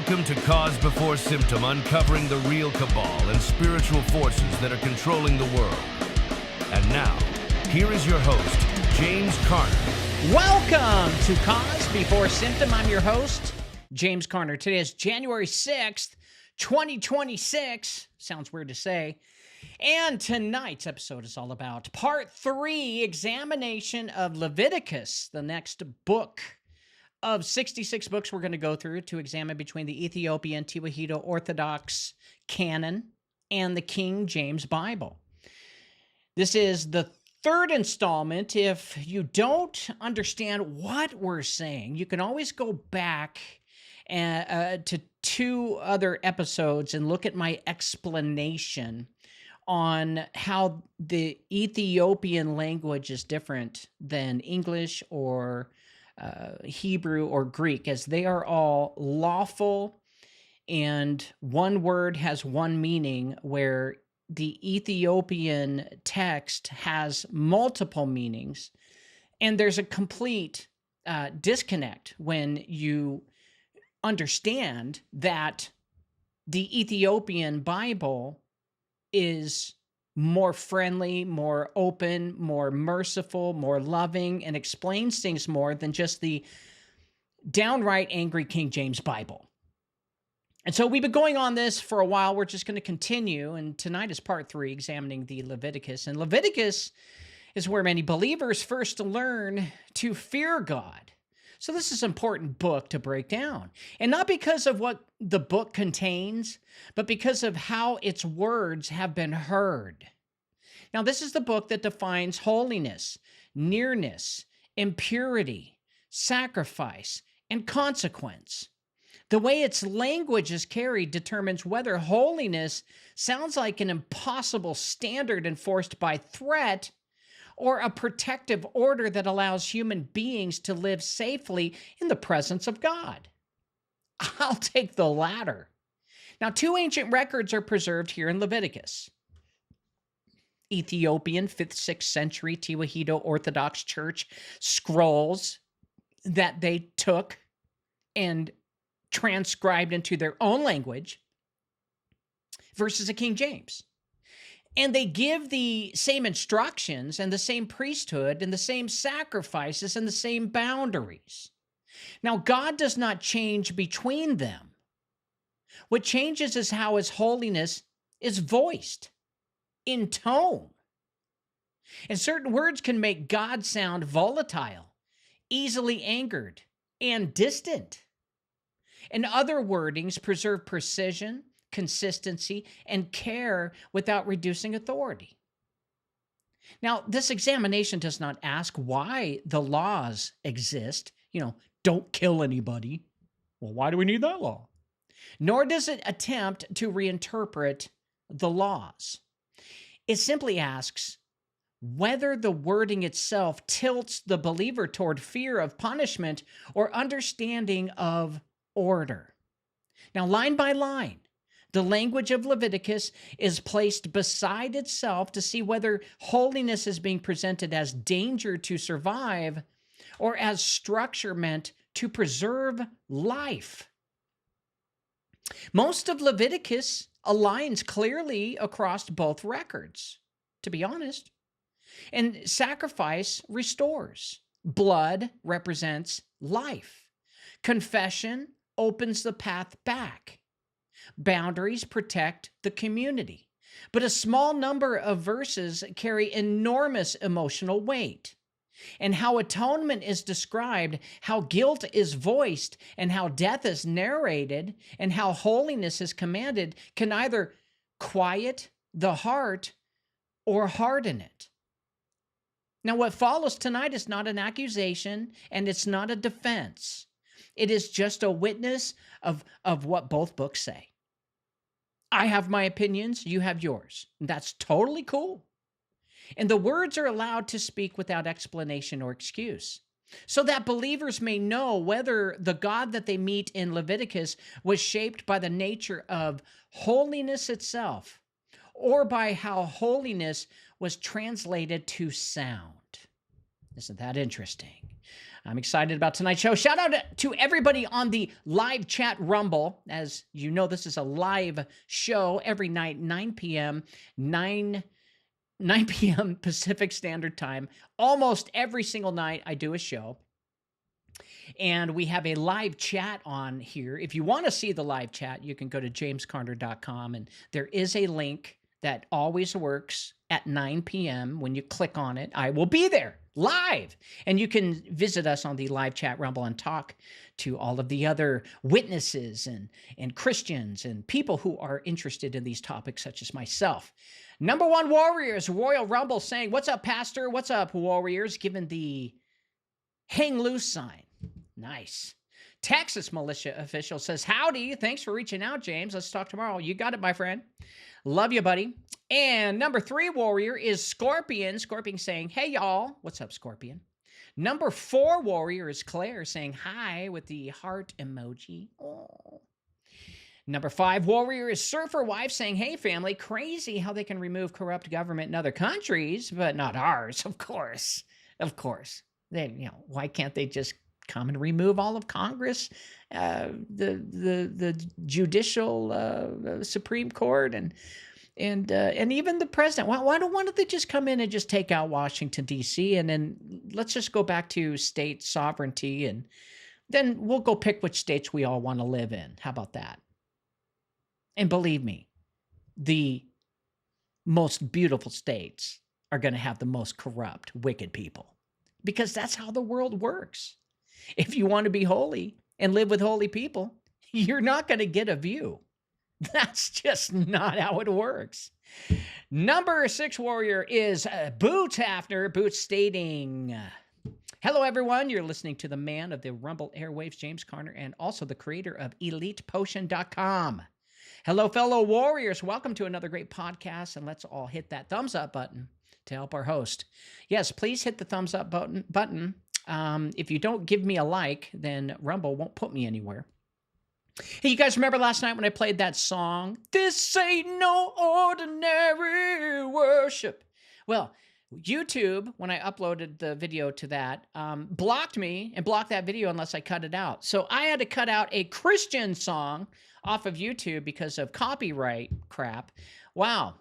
Welcome to Cause Before Symptom, uncovering the real cabal and spiritual forces that are controlling the world. And now, here is your host, James Carner. Welcome to Cause Before Symptom. I'm your host, James Carner. Today is January 6th, 2026. Sounds weird to say. And tonight's episode is all about Part 3, Examination of Leviticus, the next book of 66 books we're going to go through to examine between the Ethiopian Tewahedo Orthodox canon and the King James Bible. This is the third installment. If you don't understand what we're saying, you can always go back to two other episodes and look at my explanation on how the Ethiopian language is different than English or Hebrew or Greek, as they are all lawful and one word has one meaning, where the Ethiopian text has multiple meanings, and there's a complete disconnect when you understand that the Ethiopian Bible is more friendly, more open, more merciful, more loving, and explains things more than just the downright angry King James Bible. And so we've been going on this for a while. We're just going to continue, and tonight is part 3, examining the Leviticus. And Leviticus is where many believers first learn to fear God. So this is an important book to break down. And not because of what the book contains, but because of how its words have been heard. Now, this is the book that defines holiness, nearness, impurity, sacrifice, and consequence. The way its language is carried determines whether holiness sounds like an impossible standard enforced by threat, or a protective order that allows human beings to live safely in the presence of God. I'll take the latter. Now, 2 ancient records are preserved here in Leviticus. Ethiopian 5th, 6th century Tewahedo Orthodox Church scrolls that they took and transcribed into their own language versus a King James. And they give the same instructions and the same priesthood and the same sacrifices and the same boundaries. Now, God does not change between them. What changes is how his holiness is voiced in tone. And certain words can make God sound volatile, easily angered, and distant. And other wordings preserve precision, consistency, and care without reducing authority. Now, this examination does not ask why the laws exist. Don't kill anybody. Well, why do we need that law? Nor does it attempt to reinterpret the laws. It simply asks whether the wording itself tilts the believer toward fear of punishment or understanding of order. Now, line by line, the language of Leviticus is placed beside itself to see whether holiness is being presented as danger to survive or as structure meant to preserve life. Most of Leviticus aligns clearly across both records, to be honest. And sacrifice restores. Blood represents life. Confession opens the path back. Boundaries protect the community, but a small number of verses carry enormous emotional weight. And how atonement is described, how guilt is voiced, and how death is narrated, and how holiness is commanded can either quiet the heart or harden it. Now, what follows tonight is not an accusation, and it's not a defense. It is just a witness of what both books say. I have my opinions, you have yours. That's totally cool. And the words are allowed to speak without explanation or excuse, so that believers may know whether the God that they meet in Leviticus was shaped by the nature of holiness itself, or by how holiness was translated to sound. Isn't that interesting? I'm excited about tonight's show. Shout out to everybody on the live chat Rumble. As you know, this is a live show every night, 9 p.m., 9 p.m. Pacific Standard Time. Almost every single night I do a show. And we have a live chat on here. If you want to see the live chat, you can go to jamescarner.com, and there is a link that always works at 9 p.m. When you click on it, I will be there live. And you can visit us on the live chat Rumble and talk to all of the other witnesses and Christians and people who are interested in these topics, such as myself. Number one Warriors, Royal Rumble saying, "What's up, Pastor? What's up, Warriors?" Given the hang loose sign. Nice. Texas militia official says, "Howdy. Thanks for reaching out, James. Let's talk tomorrow." You got it, my friend. Love you, buddy. And number 3 warrior is Scorpion. Scorpion saying, "Hey, y'all." What's up, Scorpion? Number 4 warrior is Claire saying hi with the heart emoji. Oh. Number 5 warrior is Surfer Wife saying, "Hey, family. Crazy how they can remove corrupt government in other countries, but not ours, of course. Of course. They, why can't they just come and remove all of Congress, the judicial Supreme Court, and even the president? Why don't they just come in and just take out Washington, D.C., and then let's just go back to state sovereignty, and then we'll go pick which states we all want to live in. How about that?" And believe me, the most beautiful states are going to have the most corrupt, wicked people, because that's how the world works. If you want to be holy and live with holy people, you're not going to get a view. That's just not how it works. Number 6 warrior is Boots Hafner. Boots stating, "Hello, everyone. You're listening to the man of the Rumble airwaves, James Carner, and also the creator of ElitePotion.com. Hello, fellow warriors. Welcome to another great podcast, and let's all hit that thumbs up button to help our host. Yes, please hit the thumbs up button. If you don't give me a like, then Rumble won't put me anywhere. Hey, you guys remember last night when I played that song, "This Ain't No Ordinary Worship"? Well, YouTube, when I uploaded the video to that, blocked me and blocked that video unless I cut it out. So I had to cut out a Christian song off of YouTube because of copyright crap. Wow.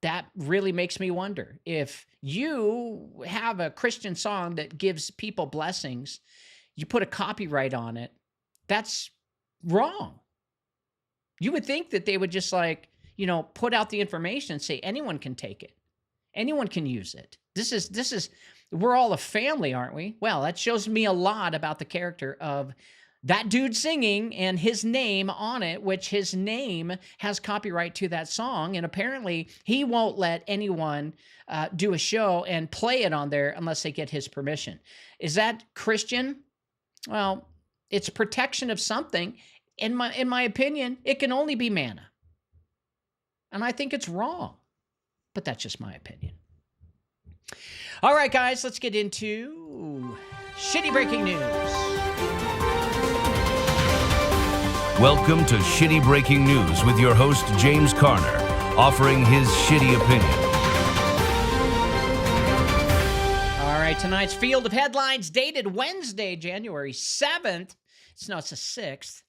That really makes me wonder, if you have a Christian song that gives people blessings, you put a copyright on it, that's wrong. You would think that they would just put out the information and say anyone can take it. Anyone can use it. We're all a family, aren't we? Well, that shows me a lot about the character of that dude singing and his name on it, which his name has copyright to that song. And apparently he won't let anyone do a show and play it on there unless they get his permission. Is that Christian? Well, it's protection of something. In my opinion, it can only be manna. And I think it's wrong, but that's just my opinion. All right, guys, let's get into shitty breaking news. Welcome to Shitty Breaking News with your host, James Carner, offering his shitty opinion. All right, tonight's field of headlines dated Wednesday, January 7th. It's the 6th,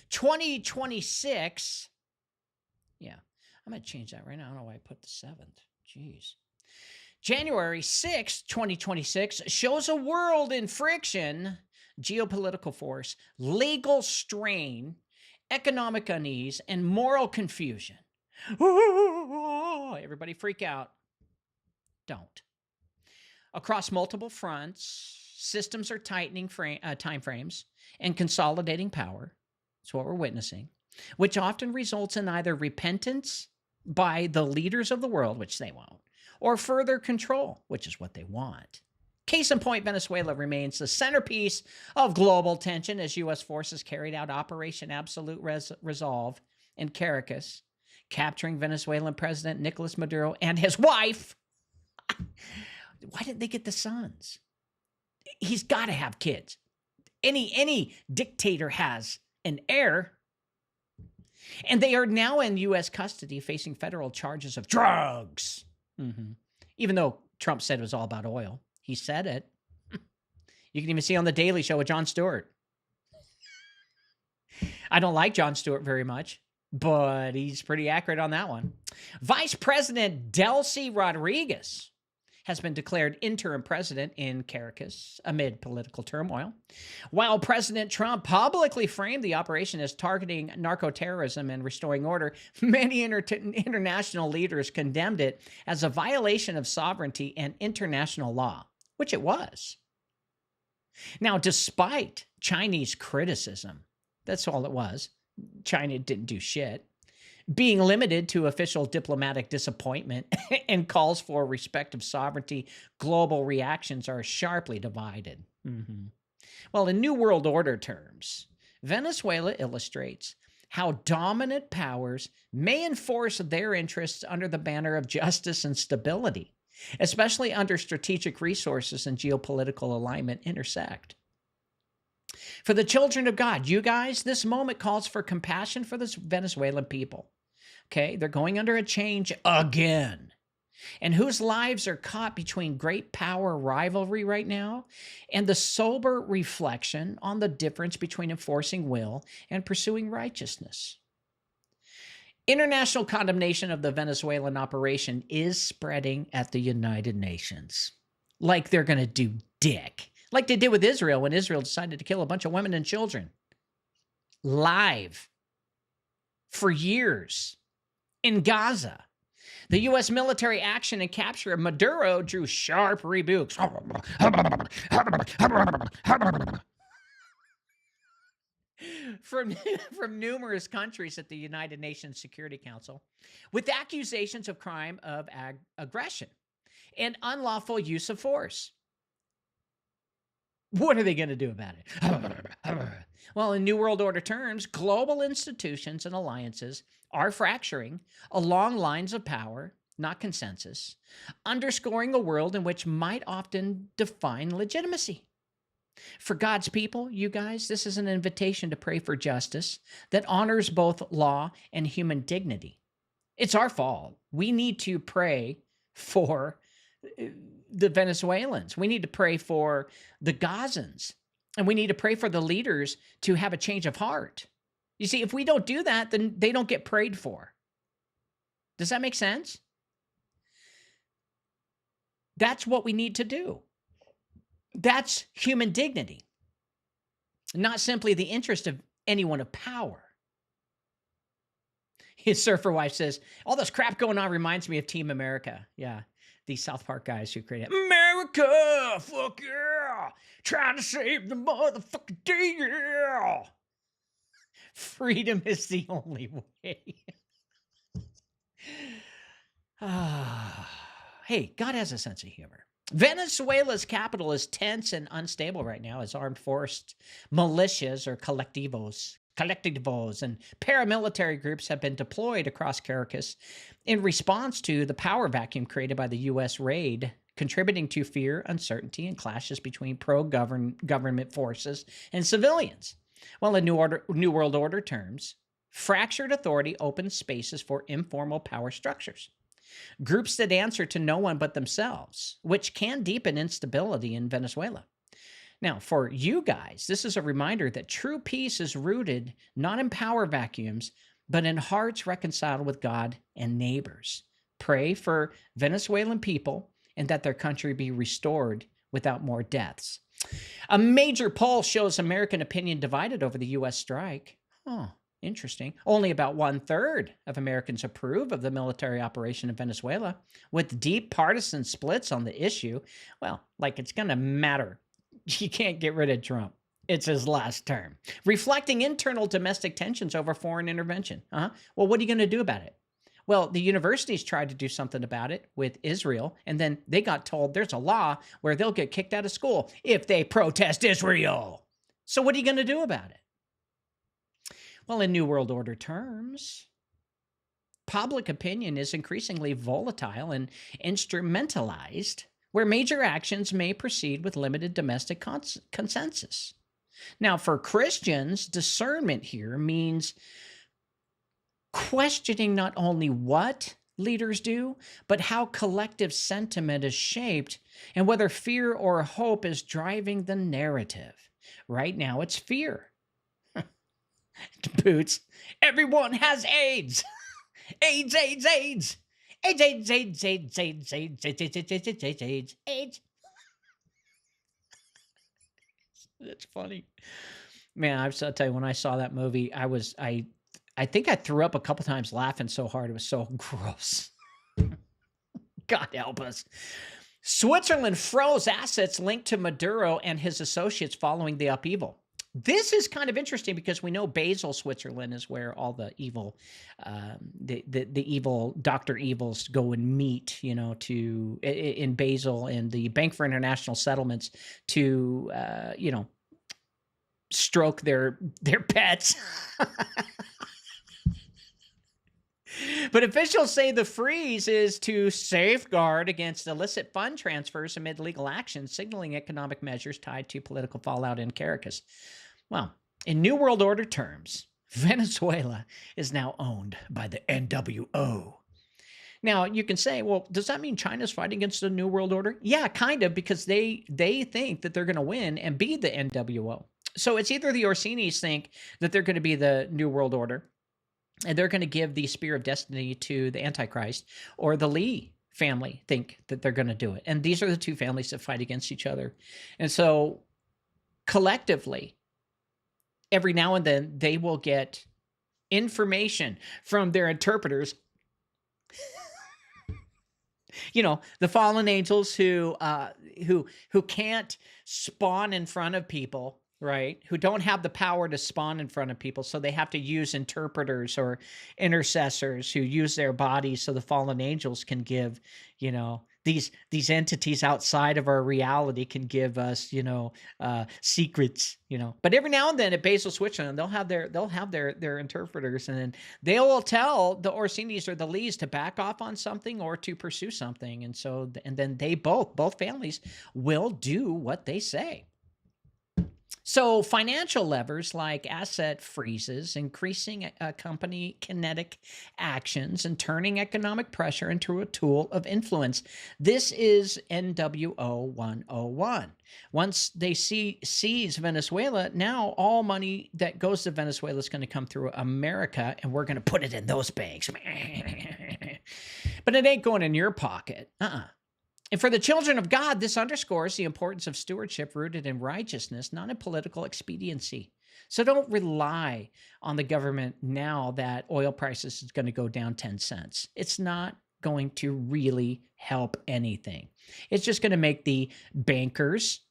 2026. Yeah, I'm going to change that right now. I don't know why I put the 7th. Jeez. January 6th, 2026 shows a world in friction, geopolitical force, legal strain, economic unease, and moral confusion. Everybody freak out. Don't. Across multiple fronts, systems are tightening time frames and consolidating power. That's what we're witnessing, which often results in either repentance by the leaders of the world, which they won't, or further control, which is what they want. Case in point, Venezuela remains the centerpiece of global tension as U.S. forces carried out Operation Absolute Resolve in Caracas, capturing Venezuelan President Nicolas Maduro and his wife. Why didn't they get the sons? He's got to have kids. Any dictator has an heir. And they are now in U.S. custody facing federal charges of drugs. Even though Trump said it was all about oil. He said it. You can even see on The Daily Show with Jon Stewart. I don't like Jon Stewart very much, but he's pretty accurate on that one. Vice President Delcy Rodriguez has been declared interim president in Caracas amid political turmoil. While President Trump publicly framed the operation as targeting narco-terrorism and restoring order, many international leaders condemned it as a violation of sovereignty and international law, which it was. Now, despite Chinese criticism, that's all it was. China didn't do shit. Being limited to official diplomatic disappointment and calls for respect of sovereignty, global reactions are sharply divided. Well, in New World Order terms, Venezuela illustrates how dominant powers may enforce their interests under the banner of justice and stability, especially under strategic resources and geopolitical alignment intersect. For the children of God, you guys, this moment calls for compassion for the Venezuelan people. Okay, they're going under a change again, and whose lives are caught between great power rivalry right now and the sober reflection on the difference between enforcing will and pursuing righteousness. International condemnation of the Venezuelan operation is spreading at the United Nations, like they're going to do dick. Like they did with Israel when Israel decided to kill a bunch of women and children. Live. For years. In Gaza. The U.S. military action and capture of Maduro drew sharp rebukes. From numerous countries at the United Nations Security Council, with accusations of crime of aggression and unlawful use of force. What are they going to do about it? Well, in New World Order terms, global institutions and alliances are fracturing along lines of power, not consensus, underscoring a world in which might often define legitimacy. For God's people, you guys, this is an invitation to pray for justice that honors both law and human dignity. It's our fault. We need to pray for the Venezuelans. We need to pray for the Gazans. And we need to pray for the leaders to have a change of heart. You see, if we don't do that, then they don't get prayed for. Does that make sense? That's what we need to do. That's human dignity, not simply the interest of anyone of power. His surfer wife says, all this crap going on reminds me of Team America. Yeah, these South Park guys who created America, fuck yeah, trying to save the motherfucking day, yeah. Freedom is the only way. Hey, God has a sense of humor. Venezuela's capital is tense and unstable right now as armed forced militias or collectivos and paramilitary groups have been deployed across Caracas in response to the power vacuum created by the U.S. raid, contributing to fear, uncertainty, and clashes between pro-government forces and civilians. Well, in New World Order terms, fractured authority opens spaces for informal power structures. Groups that answer to no one but themselves, which can deepen instability in Venezuela. Now, for you guys, this is a reminder that true peace is rooted not in power vacuums, but in hearts reconciled with God and neighbors. Pray for Venezuelan people and that their country be restored without more deaths. A major poll shows American opinion divided over the U.S. strike. Oh, interesting. Only about 1/3 of Americans approve of the military operation in Venezuela, with deep partisan splits on the issue. Well, like it's going to matter. You can't get rid of Trump. It's his last term. Reflecting internal domestic tensions over foreign intervention. Well, what are you going to do about it? Well, the universities tried to do something about it with Israel, and then they got told there's a law where they'll get kicked out of school if they protest Israel. So what are you going to do about it? Well, in New World Order terms, public opinion is increasingly volatile and instrumentalized, where major actions may proceed with limited domestic consensus. Now, for Christians, discernment here means questioning not only what, leaders do, but how collective sentiment is shaped and whether fear or hope is driving the narrative. Right now, it's fear. Boots, everyone has AIDS. AIDS, AIDS, AIDS. AIDS, AIDS, AIDS, AIDS, AIDS, AIDS, AIDS, AIDS, AIDS, AIDS, AIDS, AIDS, AIDS. That's funny. Man, I'll tell you, when I saw that movie, I think I threw up a couple times laughing so hard. It was so gross. God help us. Switzerland froze assets linked to Maduro and his associates following the upheaval. This is kind of interesting because we know Basel, Switzerland, is where all the evil, the evil Dr. Evils go and meet, in Basel and the Bank for International Settlements to, stroke their pets. But officials say the freeze is to safeguard against illicit fund transfers amid legal action, signaling economic measures tied to political fallout in Caracas. Well, in New World Order terms, Venezuela is now owned by the NWO. Now, you can say, well, does that mean China's fighting against the New World Order? Yeah, kind of, because they think that they're going to win and be the NWO. So it's either the Orsinis think that they're going to be the New World Order, and they're going to give the Spear of Destiny to the Antichrist, or the Lee family think that they're going to do it. And these are the two families that fight against each other. And so collectively, every now and then, they will get information from their interpreters. The fallen angels who can't spawn in front of people, right? Who don't have the power to spawn in front of people, so they have to use interpreters or intercessors who use their bodies, so the fallen angels can give, these entities outside of our reality can give us, secrets, But every now and then at Basel, Switzerland, they'll have their interpreters, and then they will tell the Orsinis or the Lees to back off on something or to pursue something, and then they both families will do what they say. So financial levers like asset freezes, increasing company kinetic actions, and turning economic pressure into a tool of influence. This is NWO 101. Once they seize Venezuela, now all money that goes to Venezuela is going to come through America, and we're going to put it in those banks. But it ain't going in your pocket. And for the children of God, this underscores the importance of stewardship rooted in righteousness, not in political expediency. So don't rely on the government now that oil prices is going to go down 10 cents. It's not going to really help anything. It's just going to make the bankers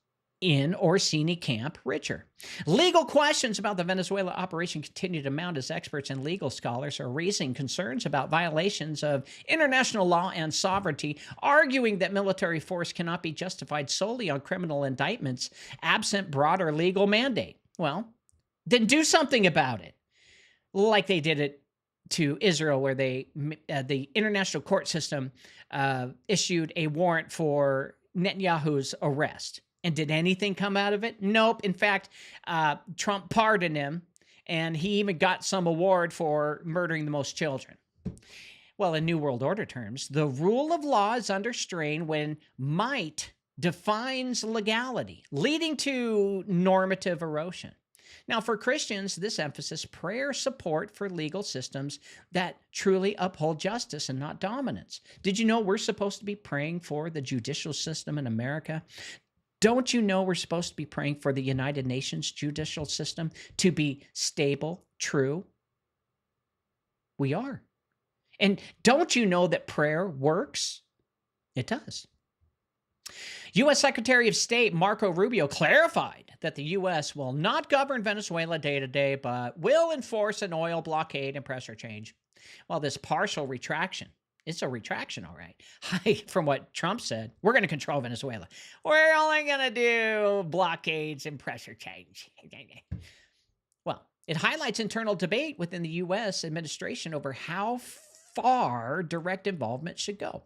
in Orsini camp richer. Legal questions about the Venezuela operation continue to mount as experts and legal scholars are raising concerns about violations of international law and sovereignty, arguing that military force cannot be justified solely on criminal indictments absent broader legal mandate. Well, then do something about it, like they did it to Israel, where the international court system issued a warrant for Netanyahu's arrest. And did anything come out of it? Nope. In fact, Trump pardoned him, and he even got some award for murdering the most children. Well, in New World Order terms, the rule of law is under strain when might defines legality, leading to normative erosion. Now, for Christians, this emphasis prayer support for legal systems that truly uphold justice and not dominance. Did you know we're supposed to be praying for the judicial system in America? Don't you know we're supposed to be praying for the United Nations judicial system to be stable, true? We are. And don't you know that prayer works? It does. U.S. Secretary of State Marco Rubio clarified that the U.S. will not govern Venezuela day to day, but will enforce an oil blockade and pressure change. Well, this partial retraction, it's a retraction, all right, from what Trump said. We're going to control Venezuela. We're only going to do blockades and pressure change. Well, it highlights internal debate within the U.S. administration over how far direct involvement should go.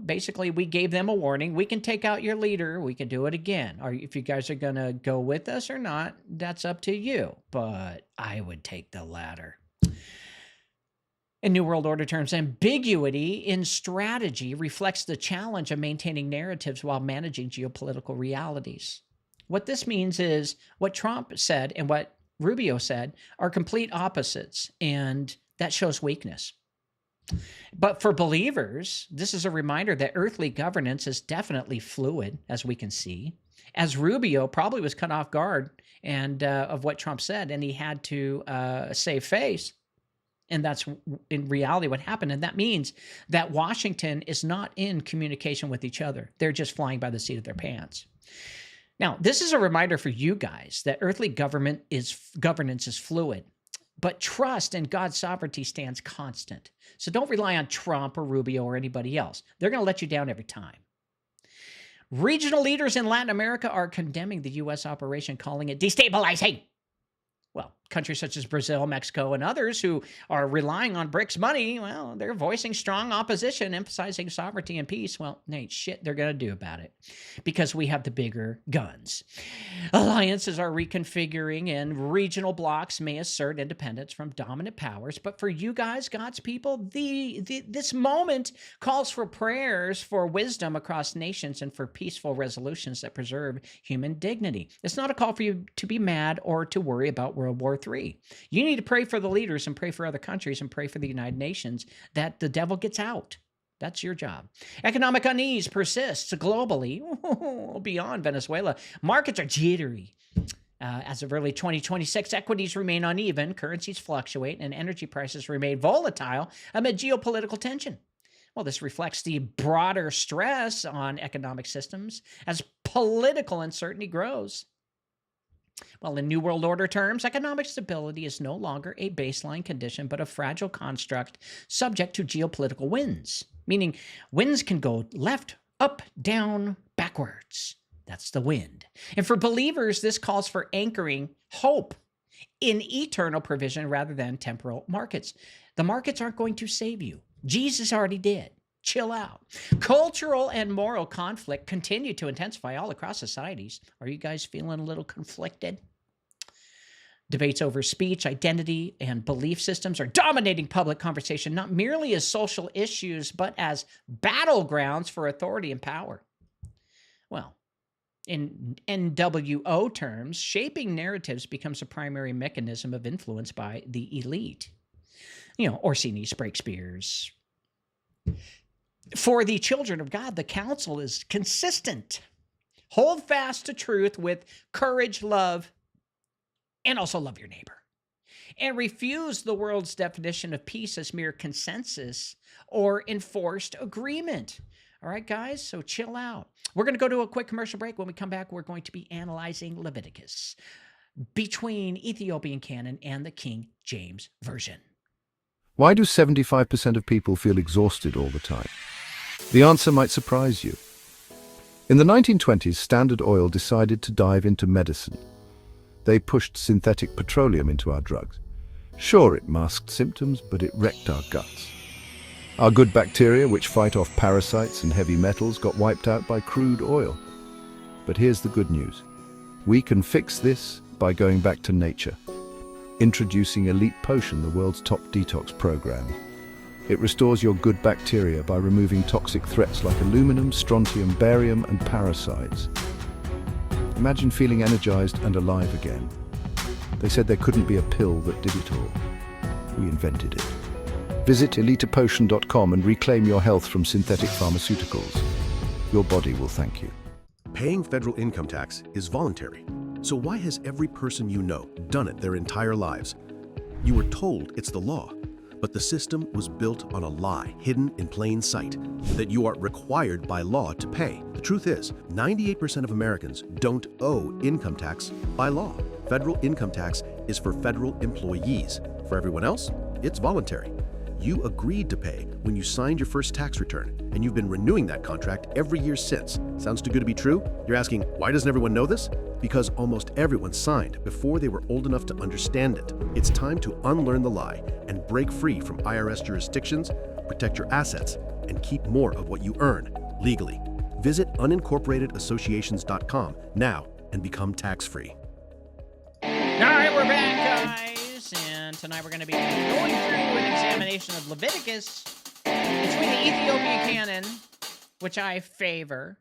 Basically, we gave them a warning. We can take out your leader. We can do it again. Or if you guys are going to go with us or not, that's up to you. But I would take the latter. In New World Order terms, ambiguity in strategy reflects the challenge of maintaining narratives while managing geopolitical realities. What this means is what Trump said and what Rubio said are complete opposites, and that shows weakness. But for believers, this is a reminder that earthly governance is definitely fluid, as we can see. As Rubio probably was cut off guard and of what Trump said, and he had to save face. And that's in reality what happened. And that means that Washington is not in communication with each other. They're just flying by the seat of their pants. Now, this is a reminder for you guys that earthly governance is fluid, but trust in God's sovereignty stands constant. So don't rely on Trump or Rubio or anybody else. They're going to let you down every time. Regional leaders in Latin America are condemning the U.S. operation, calling it destabilizing. Well, countries such as Brazil, Mexico, and others who are relying on BRICS money, well, they're voicing strong opposition, emphasizing sovereignty and peace. Well, there ain't shit they're going to do about it because we have the bigger guns. Alliances are reconfiguring, and regional blocs may assert independence from dominant powers. But for you guys, God's people, this moment calls for prayers for wisdom across nations and for peaceful resolutions that preserve human dignity. It's not a call for you to be mad or to worry about World War III. You need to pray for the leaders and pray for other countries and pray for the United Nations that the devil gets out. That's your job. Economic unease persists globally beyond Venezuela. Markets are jittery. As of early 2026, equities remain uneven, currencies fluctuate, and energy prices remain volatile amid geopolitical tension. Well, this reflects the broader stress on economic systems as political uncertainty grows. Well, in New World Order terms, economic stability is no longer a baseline condition, but a fragile construct subject to geopolitical winds, meaning winds can go left, up, down, backwards. That's the wind. And for believers, this calls for anchoring hope in eternal provision rather than temporal markets. The markets aren't going to save you. Jesus already did. Chill out. Cultural and moral conflict continue to intensify all across societies. Are you guys feeling a little conflicted? Debates over speech, identity, and belief systems are dominating public conversation, not merely as social issues, but as battlegrounds for authority and power. Well, in NWO terms, shaping narratives becomes a primary mechanism of influence by the elite. Orsini's, Breakspears. For the children of God, the counsel is consistent. Hold fast to truth with courage, love, and also love your neighbor. And refuse the world's definition of peace as mere consensus or enforced agreement. All right, guys, so chill out. We're going to go to a quick commercial break. When we come back, we're going to be analyzing Leviticus between Ethiopian canon and the King James Version. Why do 75% of people feel exhausted all the time? The answer might surprise you. In the 1920s, Standard Oil decided to dive into medicine. They pushed synthetic petroleum into our drugs. Sure, it masked symptoms, but it wrecked our guts. Our good bacteria, which fight off parasites and heavy metals, got wiped out by crude oil. But here's the good news. We can fix this by going back to nature. Introducing Elite Potion, the world's top detox program. It restores your good bacteria by removing toxic threats like aluminum, strontium, barium, and parasites. Imagine feeling energized and alive again. They said there couldn't be a pill that did it all. We invented it. Visit elitepotion.com and reclaim your health from synthetic pharmaceuticals. Your body will thank you. Paying federal income tax is voluntary. So why has every person you know done it their entire lives? You were told it's the law, but the system was built on a lie hidden in plain sight, that you are required by law to pay. The truth is, 98% of Americans don't owe income tax by law. Federal income tax is for federal employees. For everyone else, it's voluntary. You agreed to pay when you signed your first tax return, and you've been renewing that contract every year since. Sounds too good to be true? You're asking, why doesn't everyone know this? Because almost everyone signed before they were old enough to understand it. It's time to unlearn the lie and break free from IRS jurisdictions, protect your assets, and keep more of what you earn legally. Visit unincorporatedassociations.com now and become tax-free. All right, we're back, guys. And and tonight we're going to be going through an examination of Leviticus between the Ethiopian canon, which I favor,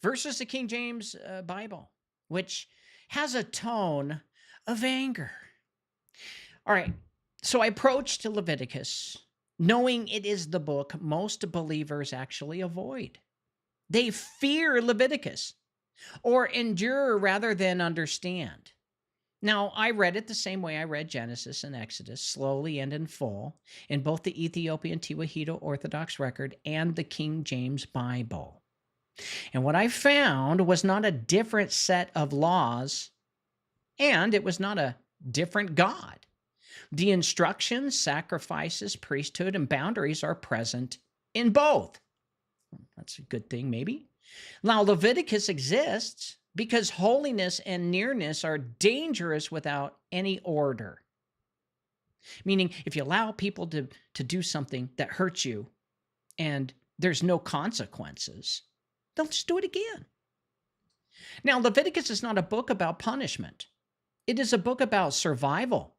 versus the King James Bible, which has a tone of anger. All right, so I approached Leviticus knowing it is the book most believers actually avoid. They fear Leviticus, or endure rather than understand. Now, I read it the same way I read Genesis and Exodus, slowly and in full, in both the Ethiopian Tewahedo Orthodox record and the King James Bible. And what I found was not a different set of laws, and it was not a different God. The instructions, sacrifices, priesthood, and boundaries are present in both. That's a good thing, maybe. Now, Leviticus exists because holiness and nearness are dangerous without any order. Meaning, if you allow people to do something that hurts you and there's no consequences, they'll just do it again. Now, Leviticus is not a book about punishment. It is a book about survival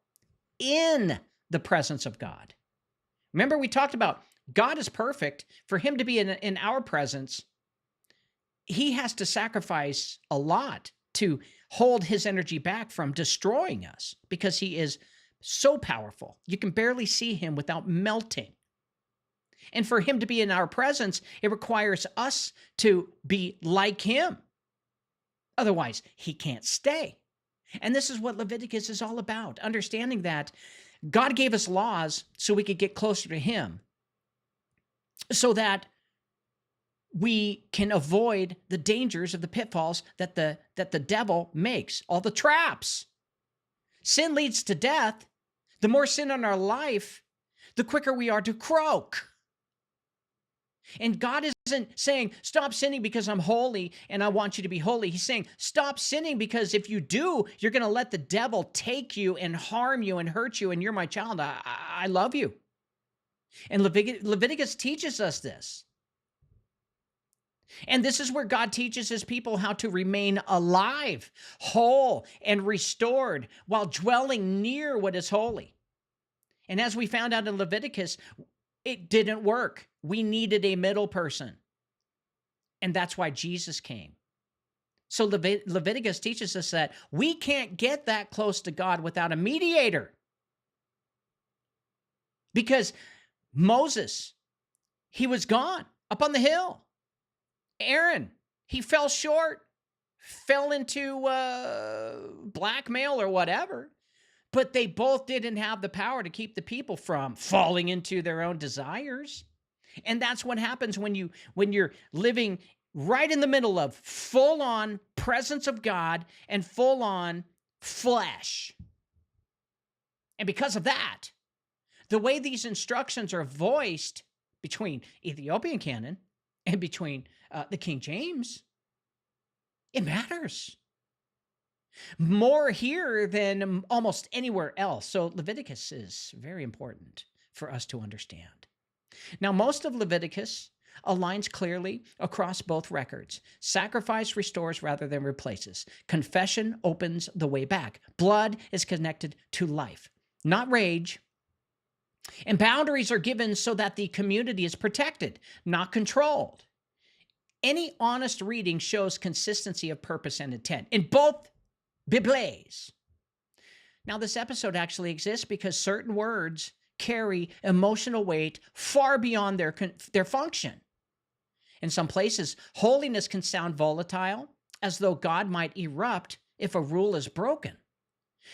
in the presence of God. Remember, we talked about God is perfect. For him to be in our presence, he has to sacrifice a lot to hold his energy back from destroying us because he is so powerful. You can barely see him without melting. And for him to be in our presence, it requires us to be like him. Otherwise, he can't stay. And this is what Leviticus is all about, understanding that God gave us laws so we could get closer to him, so that we can avoid the dangers of the pitfalls that the devil makes, all the traps. Sin leads to death. The more sin in our life, the quicker we are to croak. And God isn't saying, stop sinning because I'm holy and I want you to be holy. He's saying, stop sinning because if you do, you're going to let the devil take you and harm you and hurt you, and you're my child. I love you. And Leviticus teaches us this. And this is where God teaches his people how to remain alive, whole, and restored while dwelling near what is holy. And as we found out in Leviticus, it didn't work. We needed a middle person. And that's why Jesus came. So Leviticus teaches us that we can't get that close to God without a mediator. Because Moses, he was gone up on the hill. Aaron, he fell short, fell into blackmail or whatever, but they both didn't have the power to keep the people from falling into their own desires. And that's what happens when you're living right in the middle of full-on presence of God and full-on flesh. And because of that, the way these instructions are voiced between Ethiopian canon and between the King James, it matters more here than almost anywhere else. So Leviticus is very important for us to understand. Now, most of Leviticus aligns clearly across both records. Sacrifice restores rather than replaces. Confession opens the way back. Blood is connected to life, not rage. And boundaries are given so that the community is protected, not controlled. Any honest reading shows consistency of purpose and intent in both Bibles. Now, this episode actually exists because certain words carry emotional weight far beyond their function. In some places, holiness can sound volatile, as though God might erupt if a rule is broken.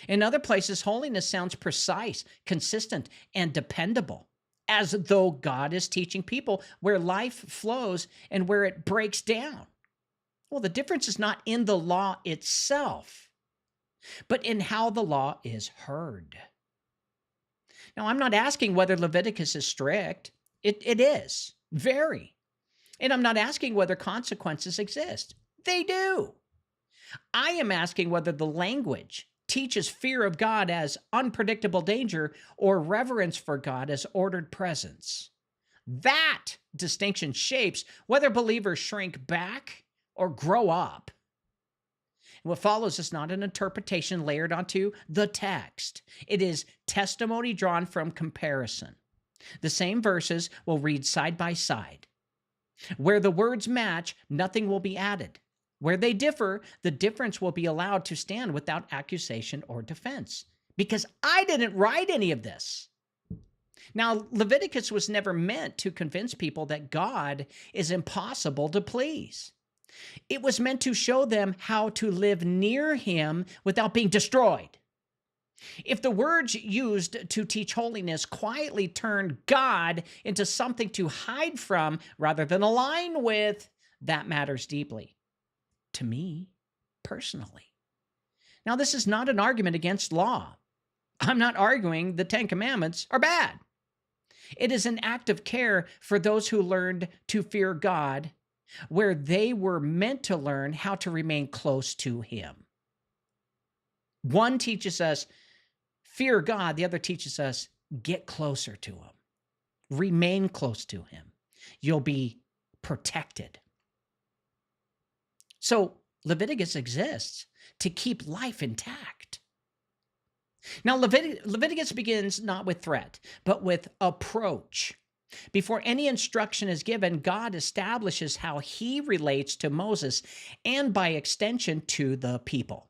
In other places, holiness sounds precise, consistent, and dependable, as though God is teaching people where life flows and where it breaks down. Well, the difference is not in the law itself, but in how the law is heard. Now, I'm not asking whether Leviticus is strict. It is, very. And I'm not asking whether consequences exist. They do. I am asking whether the language teaches fear of God as unpredictable danger or reverence for God as ordered presence. That distinction shapes whether believers shrink back or grow up. What follows is not an interpretation layered onto the text. It is testimony drawn from comparison. The same verses will read side by side. Where the words match, nothing will be added. Where they differ, the difference will be allowed to stand without accusation or defense. Because I didn't write any of this. Now, Leviticus was never meant to convince people that God is impossible to please. It was meant to show them how to live near him without being destroyed. If the words used to teach holiness quietly turned God into something to hide from rather than align with, that matters deeply to me personally. Now, this is not an argument against law. I'm not arguing the Ten Commandments are bad. It is an act of care for those who learned to fear God, where they were meant to learn how to remain close to him. One teaches us fear God, the other teaches us get closer to him. Remain close to him. You'll be protected. So Leviticus exists to keep life intact. Now, Leviticus begins not with threat, but with approach. Before any instruction is given, God establishes how he relates to Moses and by extension to the people.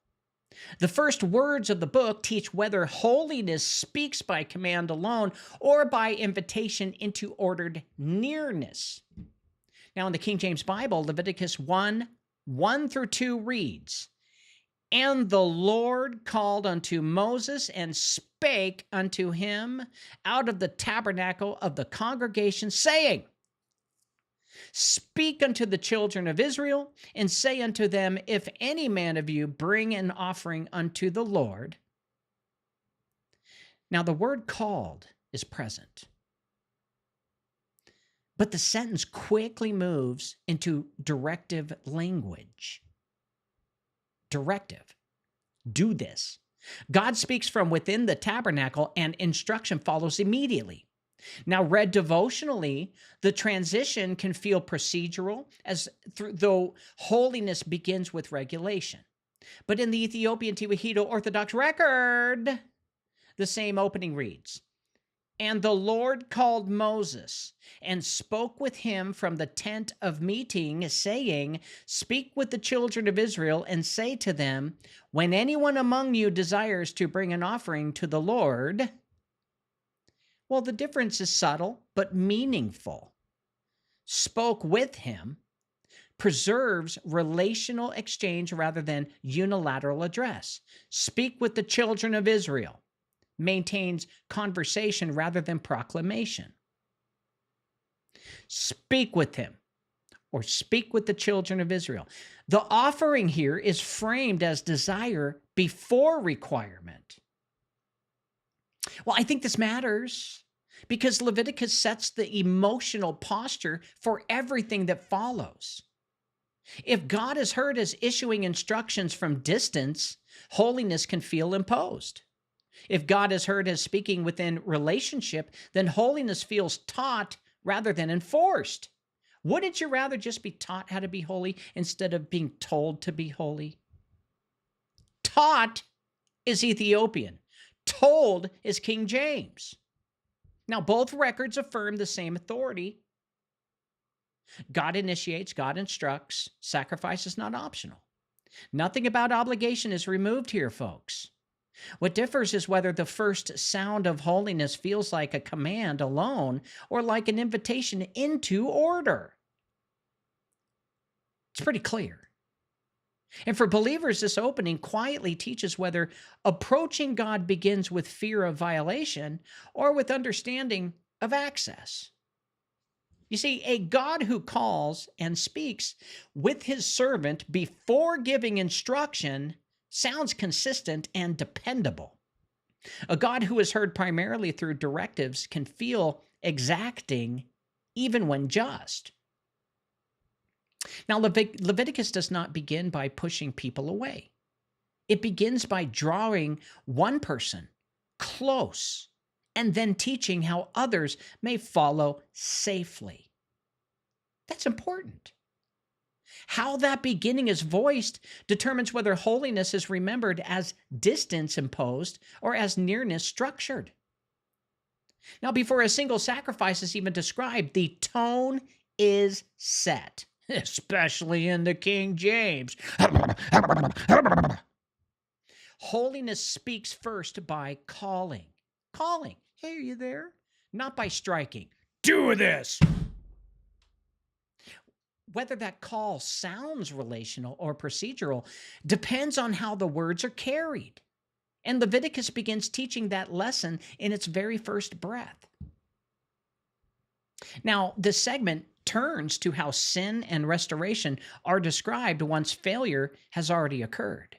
The first words of the book teach whether holiness speaks by command alone or by invitation into ordered nearness. Now, in the King James Bible, Leviticus 1:1-2 reads, "And the Lord called unto Moses and spake unto him out of the tabernacle of the congregation, saying, Speak unto the children of Israel, and say unto them, If any man of you bring an offering unto the Lord." Now, the word called is present. But the sentence quickly moves into directive language. Directive. Do this. God speaks from within the tabernacle, and instruction follows immediately. Now, read devotionally, the transition can feel procedural, though holiness begins with regulation. But in the Ethiopian Tewahedo Orthodox record, the same opening reads, "And the Lord called Moses and spoke with him from the tent of meeting, saying, Speak with the children of Israel and say to them, When anyone among you desires to bring an offering to the Lord." Well, the difference is subtle but meaningful. Spoke with him preserves relational exchange rather than unilateral address. Speak with the children of Israel maintains conversation rather than proclamation. Speak with him, or speak with the children of Israel. The offering here is framed as desire before requirement. Well, I think this matters because Leviticus sets the emotional posture for everything that follows. If God is heard as issuing instructions from distance, holiness can feel imposed. If God is heard as speaking within relationship, then holiness feels taught rather than enforced. Wouldn't you rather just be taught how to be holy instead of being told to be holy? Taught is Ethiopian. Told is King James. Now, both records affirm the same authority. God initiates, God instructs. Sacrifice is not optional. Nothing about obligation is removed here, folks. What differs is whether the first sound of holiness feels like a command alone or like an invitation into order. It's pretty clear. And for believers, this opening quietly teaches whether approaching God begins with fear of violation or with understanding of access. You see, a God who calls and speaks with his servant before giving instruction sounds consistent and dependable. A God who is heard primarily through directives can feel exacting even when just. Now, Leviticus does not begin by pushing people away. It begins by drawing one person close and then teaching how others may follow safely. That's important. How that beginning is voiced determines whether holiness is remembered as distance imposed or as nearness structured. Now, before a single sacrifice is even described, the tone is set, especially in the King James. Holiness speaks first by calling. Calling. Hey, are you there? Not by striking. Do this. Whether that call sounds relational or procedural depends on how the words are carried. And Leviticus begins teaching that lesson in its very first breath. Now, this segment turns to how sin and restoration are described once failure has already occurred.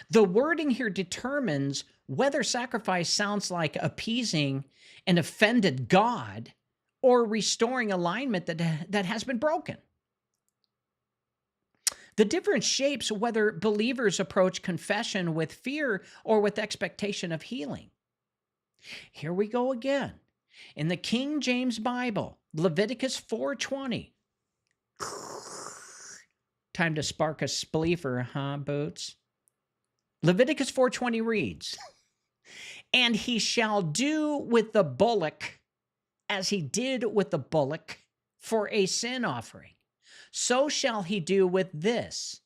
The wording here determines whether sacrifice sounds like appeasing an offended God or restoring alignment that has been broken. The difference shapes whether believers approach confession with fear or with expectation of healing. Here we go again. In the King James Bible, Leviticus 4:20. Time to spark a spleefer, huh, Boots? Leviticus 4:20 reads, "And he shall do with the bullock as he did with the bullock for a sin offering. So shall he do with this,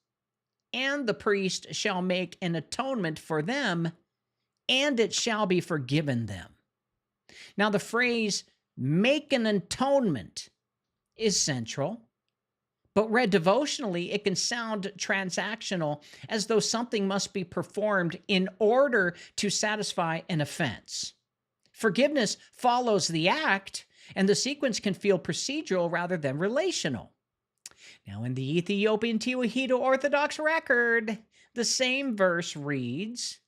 and the priest shall make an atonement for them, and it shall be forgiven them." Now, the phrase "make an atonement" is central, but read devotionally, it can sound transactional, as though something must be performed in order to satisfy an offense. Forgiveness follows the act, and the sequence can feel procedural rather than relational. Now, in the Ethiopian Tewahedo Orthodox record, the same verse reads,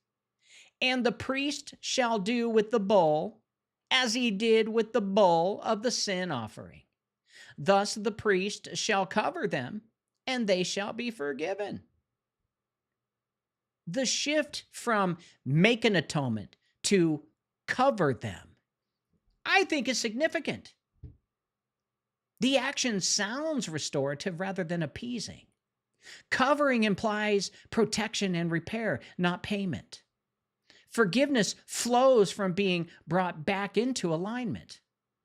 "And the priest shall do with the bull as he did with the bull of the sin offering. Thus the priest shall cover them, and they shall be forgiven." The shift from make an atonement to cover them, I think, is significant. The action sounds restorative rather than appeasing. Covering implies protection and repair, not payment. Forgiveness flows from being brought back into alignment,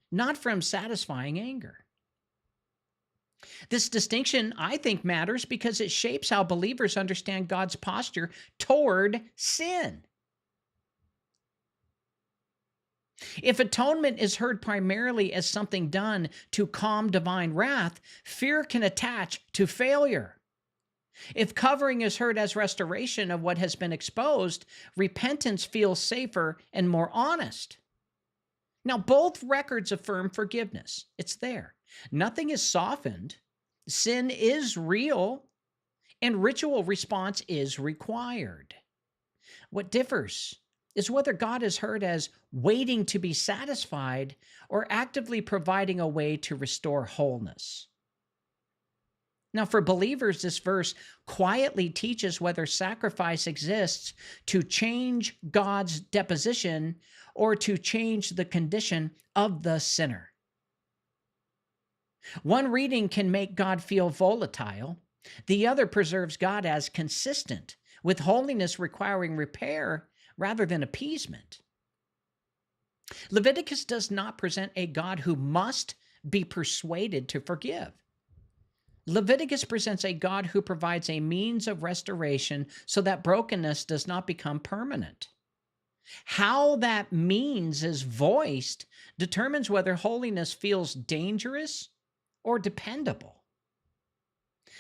not from satisfying anger. This distinction, I think, matters because it shapes how believers understand God's posture toward sin. If atonement is heard primarily as something done to calm divine wrath, fear can attach to failure. If covering is heard as restoration of what has been exposed, repentance feels safer and more honest. Now, both records affirm forgiveness. It's there. Nothing is softened. Sin is real, and ritual response is required. What differs is whether God is heard as waiting to be satisfied or actively providing a way to restore wholeness. Now, for believers, this verse quietly teaches whether sacrifice exists to change God's deposition or to change the condition of the sinner. One reading can make God feel volatile. The other preserves God as consistent, with holiness requiring repair rather than appeasement. Leviticus does not present a God who must be persuaded to forgive. Leviticus presents a God who provides a means of restoration so that brokenness does not become permanent. How that means is voiced determines whether holiness feels dangerous or dependable.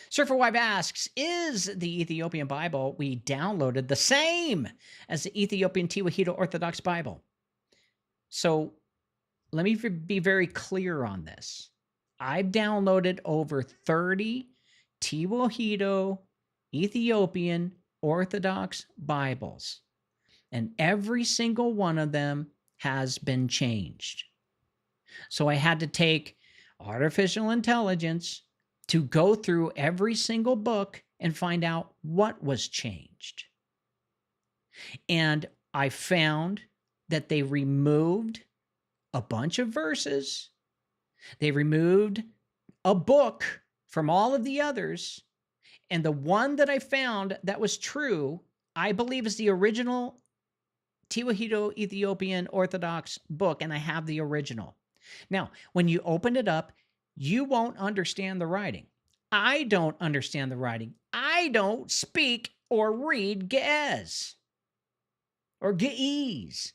Surfer Wife asks, is the Ethiopian Bible we downloaded the same as the Ethiopian Tewahedo Orthodox Bible? So let me be very clear on this. I've downloaded over 30 Tewahedo Ethiopian Orthodox Bibles, and every single one of them has been changed. So I had to take artificial intelligence to go through every single book and find out what was changed. And I found that they removed a bunch of verses. They removed a book from all of the others, and the one that I found that was true, I believe is the original Tewahedo Ethiopian Orthodox book, and I have the original. Now, when you open it up, you won't understand the writing. I don't understand the writing. I don't speak or read Ge'ez or Ge'ez.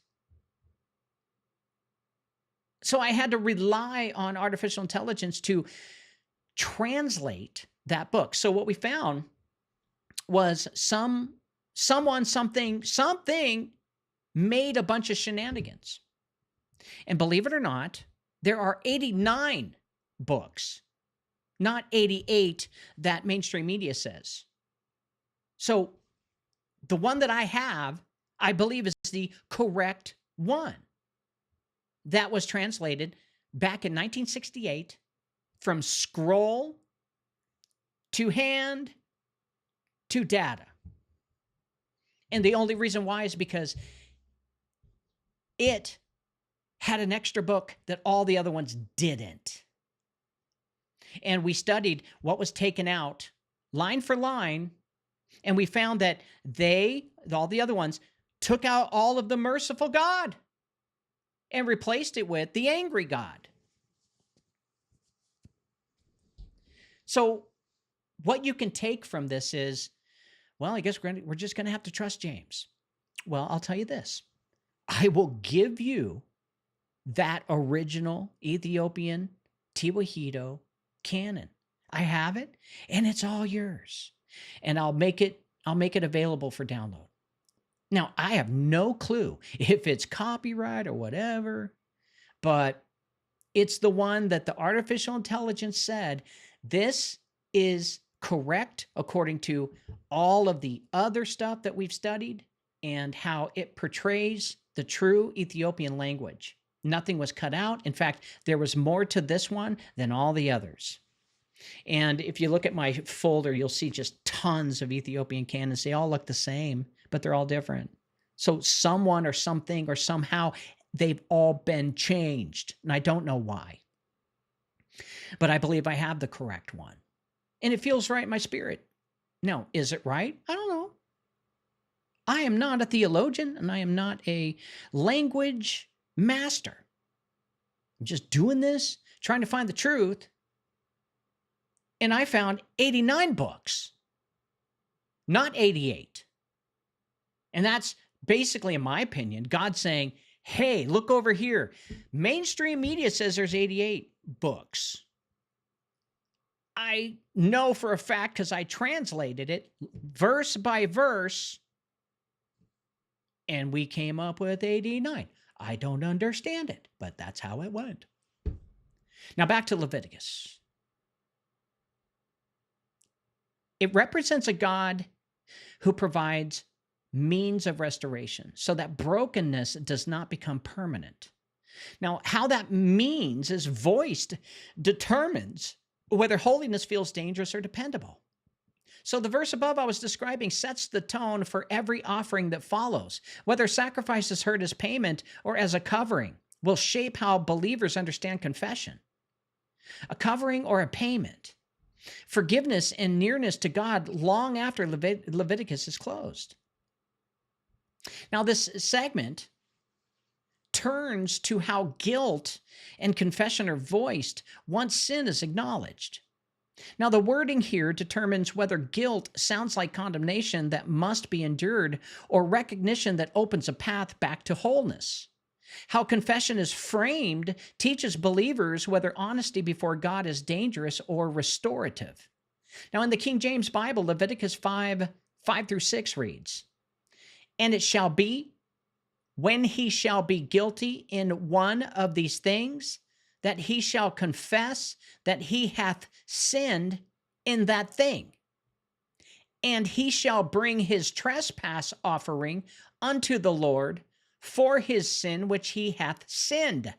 So I had to rely on artificial intelligence to translate that book. So what we found was someone, something made a bunch of shenanigans. And believe it or not, there are 89 books, not 88 that mainstream media says. So the one that I have, I believe, is the correct one that was translated back in 1968 from scroll to hand to data. And the only reason why is because it had an extra book that all the other ones didn't. And we studied what was taken out line for line, and we found that all the other ones, took out all of the merciful God and replaced it with the angry God. So what you can take from this is, well, I guess we're just going to have to trust James. Well, I'll tell you this. I will give you that original Ethiopian Tewahedo canon. I have it, and it's all yours. And I'll make it available for download. Now, I have no clue if it's copyright or whatever, but it's the one that the artificial intelligence said this is correct according to all of the other stuff that we've studied and how it portrays the true Ethiopian language. Nothing was cut out. In fact, there was more to this one than all the others. And if you look at my folder, you'll see just tons of Ethiopian canons. They all look the same, but they're all different. So someone or something or somehow, they've all been changed. And I don't know why. But I believe I have the correct one. And it feels right in my spirit. Now, is it right? I don't know. I am not a theologian, and I am not a language master. I'm just doing this, trying to find the truth. And I found 89 books, not 88. And that's basically, in my opinion, God saying, hey, look over here. Mainstream media says there's 88 books. I know for a fact because I translated it verse by verse, and we came up with 89. I don't understand it, but that's how it went. Now back to Leviticus. It represents a God who provides means of restoration so that brokenness does not become permanent. Now, how that means is voiced determines whether holiness feels dangerous or dependable. So the verse above I was describing sets the tone for every offering that follows. Whether sacrifice is heard as payment or as a covering will shape how believers understand confession. A covering or a payment. Forgiveness and nearness to God long after Leviticus is closed. Now, this segment turns to how guilt and confession are voiced once sin is acknowledged. Now, the wording here determines whether guilt sounds like condemnation that must be endured or recognition that opens a path back to wholeness. How confession is framed teaches believers whether honesty before God is dangerous or restorative. Now, in the King James Bible, Leviticus 5:5-6 reads, "And it shall be, when he shall be guilty in one of these things, that he shall confess that he hath sinned in that thing. And he shall bring his trespass offering unto the Lord for his sin which he hath sinned."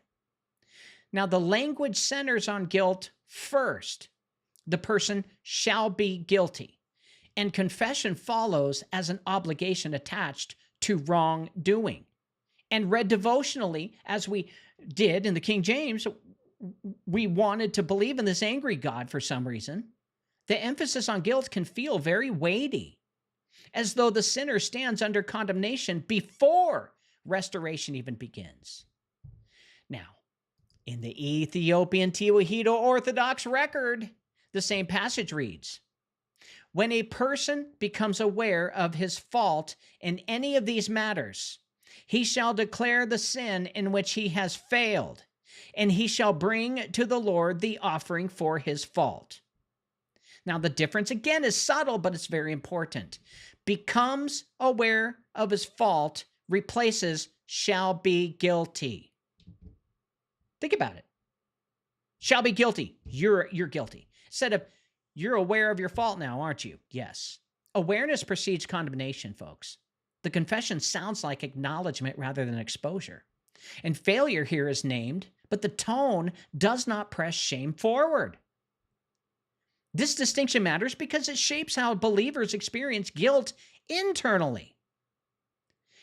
Now, the language centers on guilt first. The person shall be guilty, and confession follows as an obligation attached to wrongdoing. And read devotionally, as we did in the King James, we wanted to believe in this angry God for some reason. The emphasis on guilt can feel very weighty, as though the sinner stands under condemnation before restoration even begins. Now, in the Ethiopian Tewahedo Orthodox record, the same passage reads, "When a person becomes aware of his fault in any of these matters, he shall declare the sin in which he has failed, and he shall bring to the Lord the offering for his fault." Now, the difference again is subtle, but it's very important. Becomes aware of his fault replaces shall be guilty. Think about it. Shall be guilty. You're guilty. Instead of you're aware of your fault now, aren't you? Yes. Awareness precedes condemnation, folks. The confession sounds like acknowledgement rather than exposure. And failure here is named, but the tone does not press shame forward. This distinction matters because it shapes how believers experience guilt internally.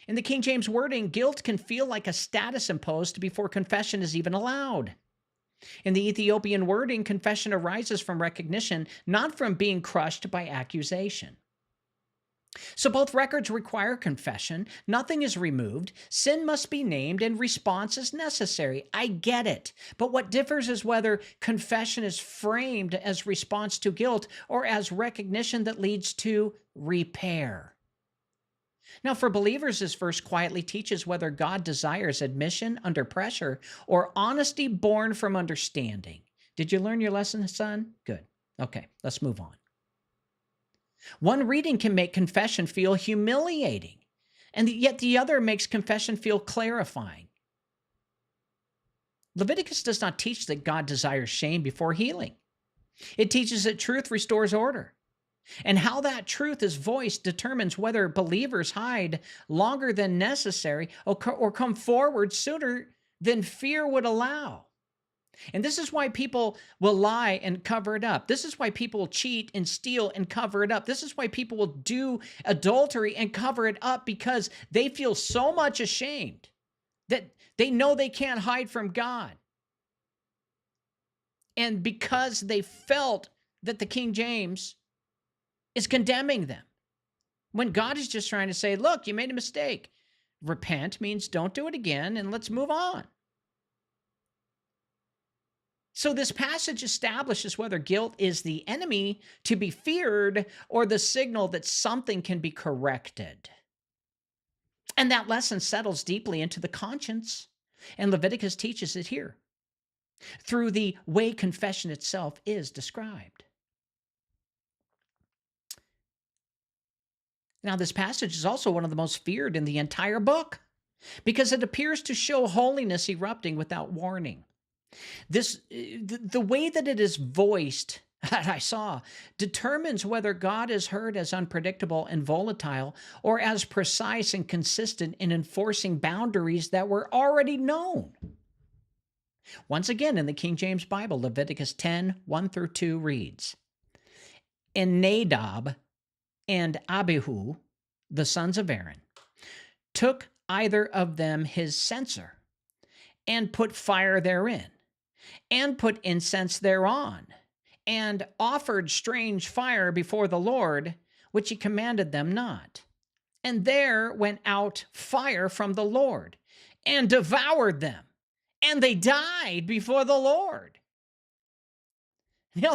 In the King James wording, guilt can feel like a status imposed before confession is even allowed. In the Ethiopian wording, confession arises from recognition, not from being crushed by accusation. So both records require confession. Nothing is removed. Sin must be named and response is necessary. I get it. But what differs is whether confession is framed as response to guilt or as recognition that leads to repair. Now, for believers, this verse quietly teaches whether God desires admission under pressure or honesty born from understanding. Did you learn your lesson, son? Good. Okay, let's move on. One reading can make confession feel humiliating, and yet the other makes confession feel clarifying. Leviticus does not teach that God desires shame before healing. It teaches that truth restores order. And how that truth is voiced determines whether believers hide longer than necessary or come forward sooner than fear would allow. And this is why people will lie and cover it up. This is why people will cheat and steal and cover it up. This is why people will do adultery and cover it up, because they feel so much ashamed that they know they can't hide from God. And because they felt that the King James is condemning them, when God is just trying to say, look, you made a mistake. Repent means don't do it again, and let's move on. So this passage establishes whether guilt is the enemy to be feared or the signal that something can be corrected. And that lesson settles deeply into the conscience, and Leviticus teaches it here through the way confession itself is described. Now, this passage is also one of the most feared in the entire book because it appears to show holiness erupting without warning. The way that it is voiced, that I saw, determines whether God is heard as unpredictable and volatile or as precise and consistent in enforcing boundaries that were already known. Once again, in the King James Bible, Leviticus 10, 1-2 reads, "And Nadab and Abihu, the sons of Aaron, took either of them his censer, and put fire therein, and put incense thereon, and offered strange fire before the Lord, which he commanded them not. And there went out fire from the Lord, and devoured them, and they died before the Lord." Now,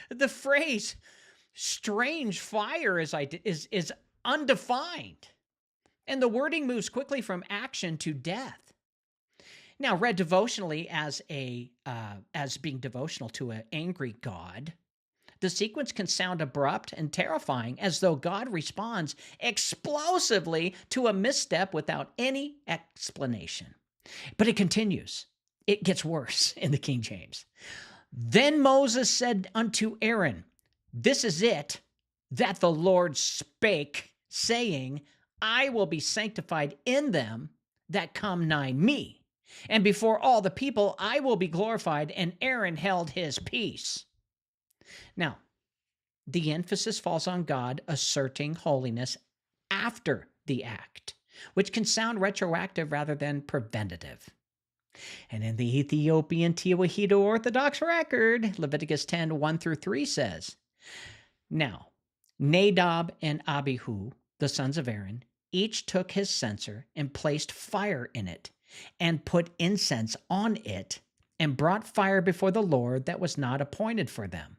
the phrase strange fire is undefined, and the wording moves quickly from action to death. Now, read devotionally as being devotional to an angry God, the sequence can sound abrupt and terrifying, as though God responds explosively to a misstep without any explanation. But it continues. It gets worse in the King James. "Then Moses said unto Aaron, This is it that the Lord spake, saying, I will be sanctified in them that come nigh me. And before all the people I will be glorified, and Aaron held his peace." Now, the emphasis falls on God asserting holiness after the act, which can sound retroactive rather than preventative. And in the Ethiopian Tewahedo Orthodox record, Leviticus 10, 1 through 3 says, Now, Nadab and Abihu, the sons of Aaron, each took his censer and placed fire in it, and put incense on it, and brought fire before the Lord that was not appointed for them.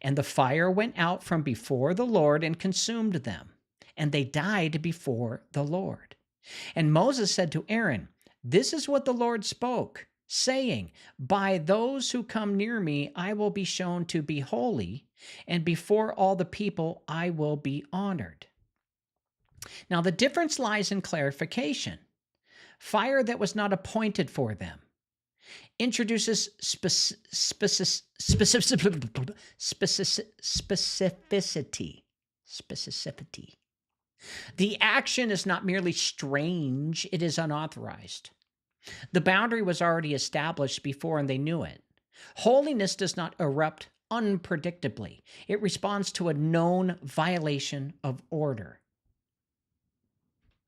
And the fire went out from before the Lord and consumed them, and they died before the Lord. And Moses said to Aaron, This is what the Lord spoke, saying, By those who come near me I will be shown to be holy, and before all the people I will be honored. Now the difference lies in clarification. Fire that was not appointed for them introduces specificity. The action is not merely strange, it is unauthorized. The boundary was already established before and they knew it. Holiness does not erupt unpredictably. It responds to a known violation of order.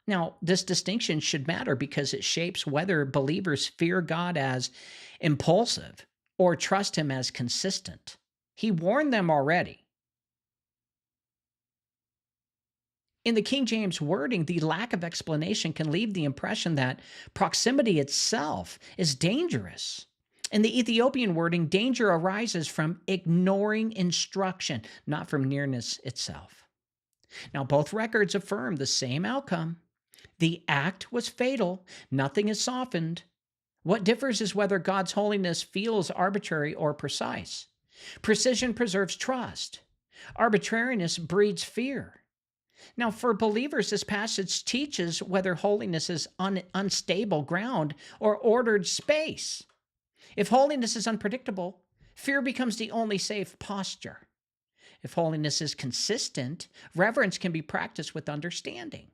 Now, this distinction should matter because it shapes whether believers fear God as impulsive or trust him as consistent. He warned them already. In the King James wording, the lack of explanation can leave the impression that proximity itself is dangerous. In the Ethiopian wording, danger arises from ignoring instruction, not from nearness itself. Now, both records affirm the same outcome. The act was fatal. Nothing is softened. What differs is whether God's holiness feels arbitrary or precise. Precision preserves trust. Arbitrariness breeds fear. Now, for believers, this passage teaches whether holiness is unstable ground or ordered space. If holiness is unpredictable, fear becomes the only safe posture. If holiness is consistent, reverence can be practiced with understanding.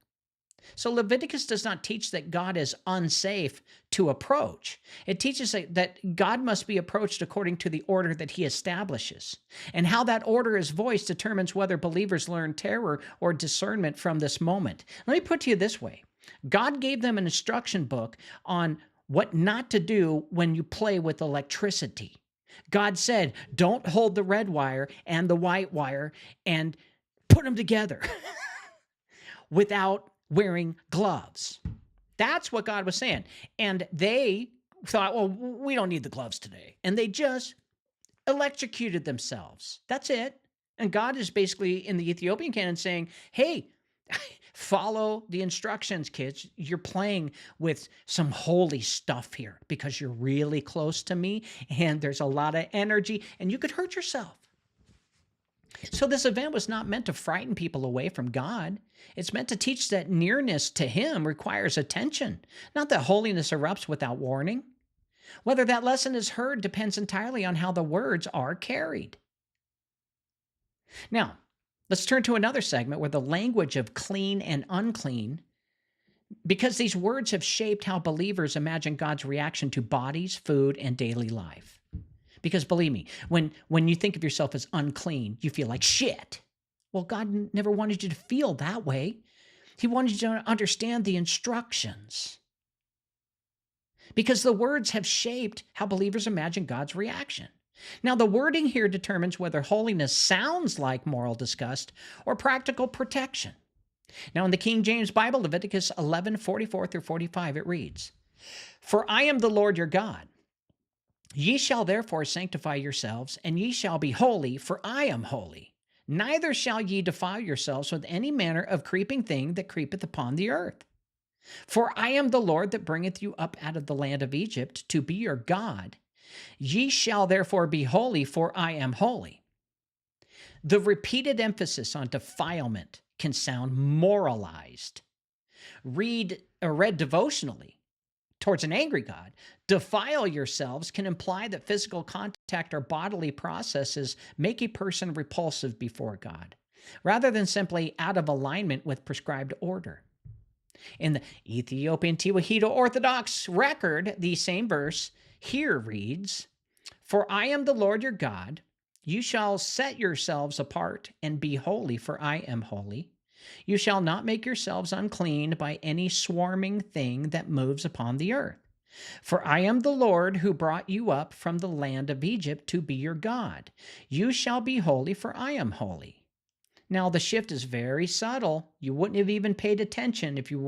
So Leviticus does not teach that God is unsafe to approach. It teaches that God must be approached according to the order that he establishes. And how that order is voiced determines whether believers learn terror or discernment from this moment. Let me put it to you this way. God gave them an instruction book on what not to do when you play with electricity. God said, don't hold the red wire and the white wire and put them together without wearing gloves. That's what God was saying. And they thought, well, we don't need the gloves today. And they just electrocuted themselves. That's it. And God is basically in the Ethiopian canon saying, hey, follow the instructions, kids. You're playing with some holy stuff here because you're really close to me and there's a lot of energy and you could hurt yourself. So this event was not meant to frighten people away from God. It's meant to teach that nearness to him requires attention, not that holiness erupts without warning. Whether that lesson is heard depends entirely on how the words are carried. Now, let's turn to another segment where the language of clean and unclean, because these words have shaped how believers imagine God's reaction to bodies, food, and daily life. Because believe me, when you think of yourself as unclean, you feel like shit. Well, God never wanted you to feel that way. He wanted you to understand the instructions. Because the words have shaped how believers imagine God's reaction. Now, the wording here determines whether holiness sounds like moral disgust or practical protection. Now, in the King James Bible, Leviticus 11:44-45, it reads, For I am the Lord your God. Ye shall therefore sanctify yourselves, and ye shall be holy, for I am holy. Neither shall ye defile yourselves with any manner of creeping thing that creepeth upon the earth. For I am the Lord that bringeth you up out of the land of Egypt to be your God. Ye shall therefore be holy, for I am holy. The repeated emphasis on defilement can sound moralized. Read devotionally towards an angry God. Defile yourselves can imply that physical contact or bodily processes make a person repulsive before God, rather than simply out of alignment with prescribed order. In the Ethiopian Tewahedo Orthodox record, the same verse here reads, For I am the Lord your God. You shall set yourselves apart and be holy, for I am holy. You shall not make yourselves unclean by any swarming thing that moves upon the earth. For I am the Lord who brought you up from the land of Egypt to be your God. You shall be holy, for I am holy. Now, the shift is very subtle. You wouldn't have even paid attention if you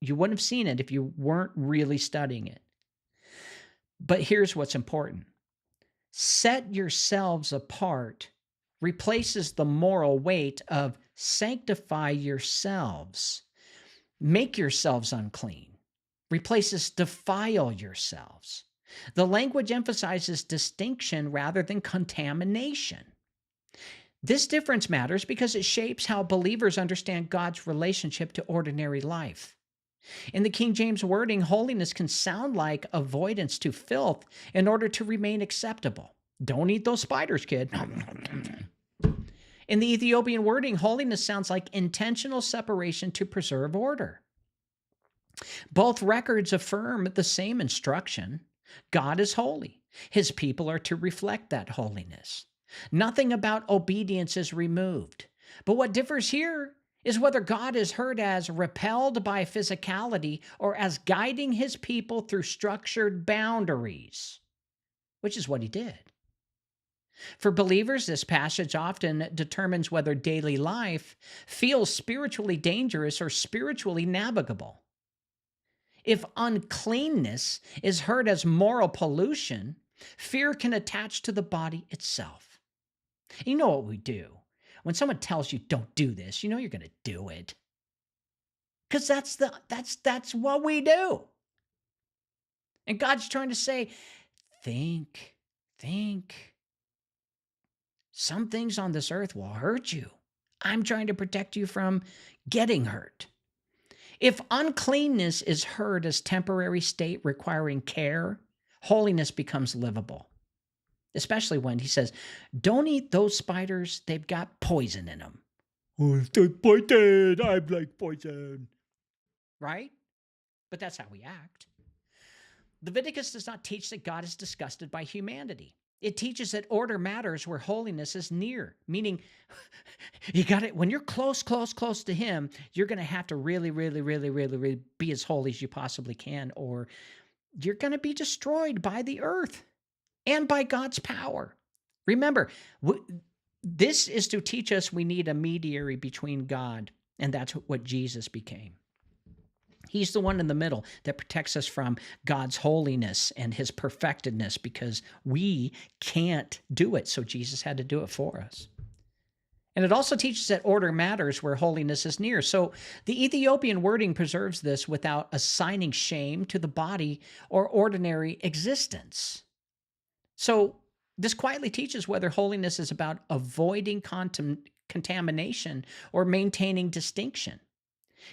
wouldn't have seen it if you weren't really studying it. But here's what's important. Set yourselves apart replaces the moral weight of sanctify yourselves. Make yourselves unclean. Replaces defile yourselves. The language emphasizes distinction rather than contamination. This difference matters because it shapes how believers understand God's relationship to ordinary life. In the King James wording, holiness can sound like avoidance to filth in order to remain acceptable. Don't eat those spiders, kid. In the Ethiopian wording, holiness sounds like intentional separation to preserve order. Both records affirm the same instruction. God is holy. His people are to reflect that holiness. Nothing about obedience is removed. But what differs here is whether God is heard as repelled by physicality or as guiding his people through structured boundaries, which is what he did. For believers, this passage often determines whether daily life feels spiritually dangerous or spiritually navigable. If uncleanness is heard as moral pollution, fear can attach to the body itself. You know what we do. When someone tells you don't do this, you know you're going to do it. Because that's what we do. And God's trying to say, think. Some things on this earth will hurt you. I'm trying to protect you from getting hurt. If uncleanness is heard as temporary state requiring care, holiness becomes livable. Especially when he says, don't eat those spiders, they've got poison in them. Oh, they're poison, I'm like poison. Right? But that's how we act. Leviticus does not teach that God is disgusted by humanity. It teaches that order matters where holiness is near, meaning you got it. When you're close to him, you're going to have to really be as holy as you possibly can, or you're going to be destroyed by the earth and by God's power. Remember, this is to teach us we need a mediator between God, and that's what Jesus became. He's the one in the middle that protects us from God's holiness and his perfectedness because we can't do it. So Jesus had to do it for us. And it also teaches that order matters where holiness is near. So the Ethiopian wording preserves this without assigning shame to the body or ordinary existence. So this quietly teaches whether holiness is about avoiding contamination or maintaining distinction.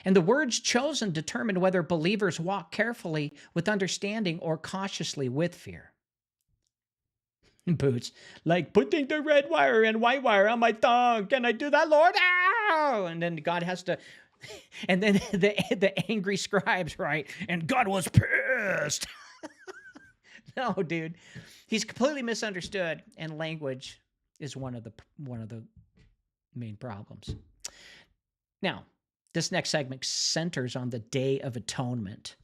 And the words chosen determine whether believers walk carefully with understanding or cautiously with fear. Boots, like putting the red wire and white wire on my tongue. Can I do that, Lord? Ow! And then God has to, and then the angry scribes, right? And God was pissed. No, dude, he's completely misunderstood, and language is one of the main problems. Now, this next segment centers on the Day of Atonement,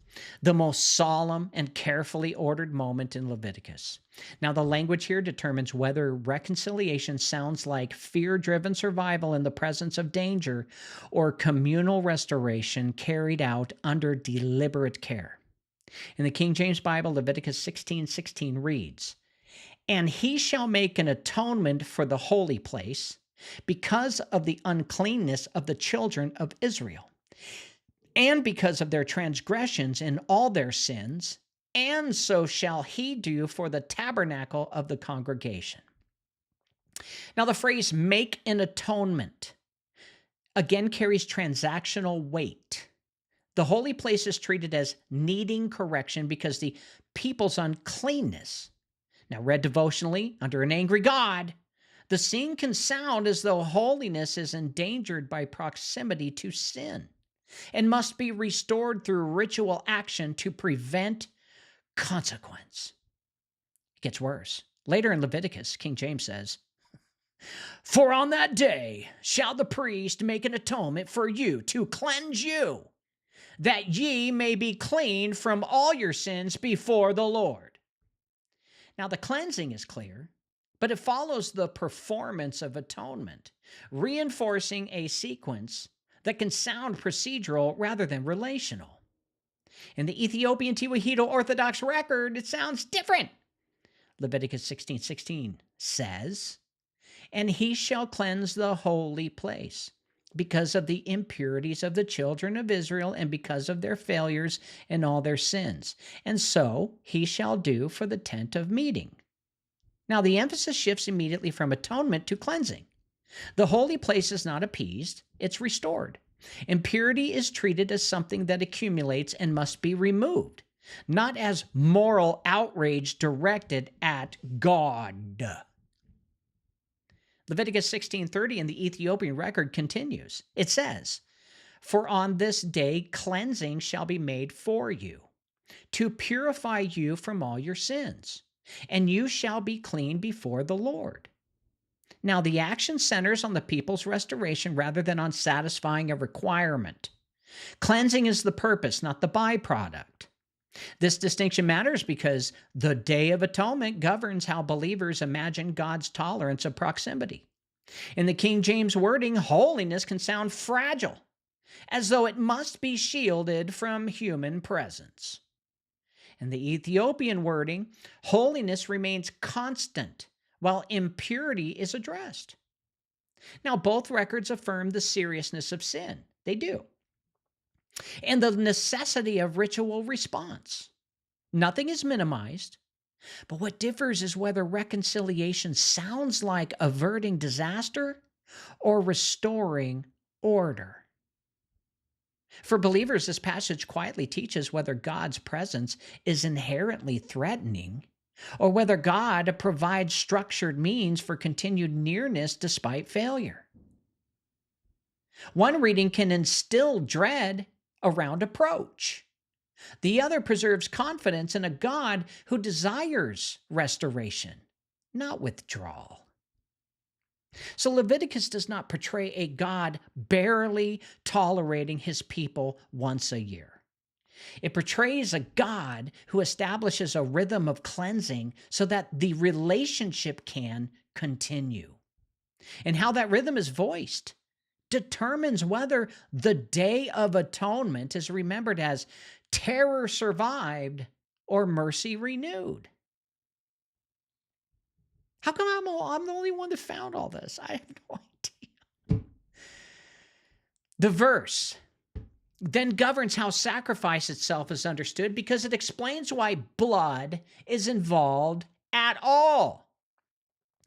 the most solemn and carefully ordered moment in Leviticus. Now, the language here determines whether reconciliation sounds like fear-driven survival in the presence of danger or communal restoration carried out under deliberate care. In the King James Bible, Leviticus 16:16 reads, "And he shall make an atonement for the holy place because of the uncleanness of the children of Israel, and because of their transgressions in all their sins, and so shall he do for the tabernacle of the congregation." Now, the phrase "make an atonement" again carries transactional weight. The holy place is treated as needing correction because the people's uncleanness. Now, read devotionally under an angry God, the scene can sound as though holiness is endangered by proximity to sin and must be restored through ritual action to prevent consequence. It gets worse. Later in Leviticus, King James says, "For on that day shall the priest make an atonement for you to cleanse you, that ye may be clean from all your sins before the Lord. Now, the cleansing is clear, but it follows the performance of atonement, reinforcing a sequence that can sound procedural rather than relational. In the Ethiopian Tewahedo Orthodox record, it sounds different. Leviticus 16:16 says, "And he shall cleanse the holy place because of the impurities of the children of Israel and because of their failures and all their sins. And so he shall do for the tent of meeting." Now, the emphasis shifts immediately from atonement to cleansing. The holy place is not appeased, it's restored. Impurity is treated as something that accumulates and must be removed, not as moral outrage directed at God. Leviticus 16:30 in the Ethiopian record continues. It says, "For on this day cleansing shall be made for you, to purify you from all your sins, and you shall be clean before the Lord." Now, the action centers on the people's restoration rather than on satisfying a requirement. Cleansing is the purpose, not the byproduct. This distinction matters because the Day of Atonement governs how believers imagine God's tolerance of proximity. In the King James wording, holiness can sound fragile, as though it must be shielded from human presence. In the Ethiopian wording, holiness remains constant, while impurity is addressed. Now, both records affirm the seriousness of sin. They do. And the necessity of ritual response. Nothing is minimized, but what differs is whether reconciliation sounds like averting disaster or restoring order. For believers, this passage quietly teaches whether God's presence is inherently threatening or whether God provides structured means for continued nearness despite failure. One reading can instill dread around approach. The other preserves confidence in a God who desires restoration, not withdrawal. So Leviticus does not portray a God barely tolerating his people once a year. It portrays a God who establishes a rhythm of cleansing so that the relationship can continue. And how that rhythm is voiced determines whether the Day of Atonement is remembered as terror survived or mercy renewed. How come I'm the only one that found all this? I have no idea. The verse then governs how sacrifice itself is understood because it explains why blood is involved at all.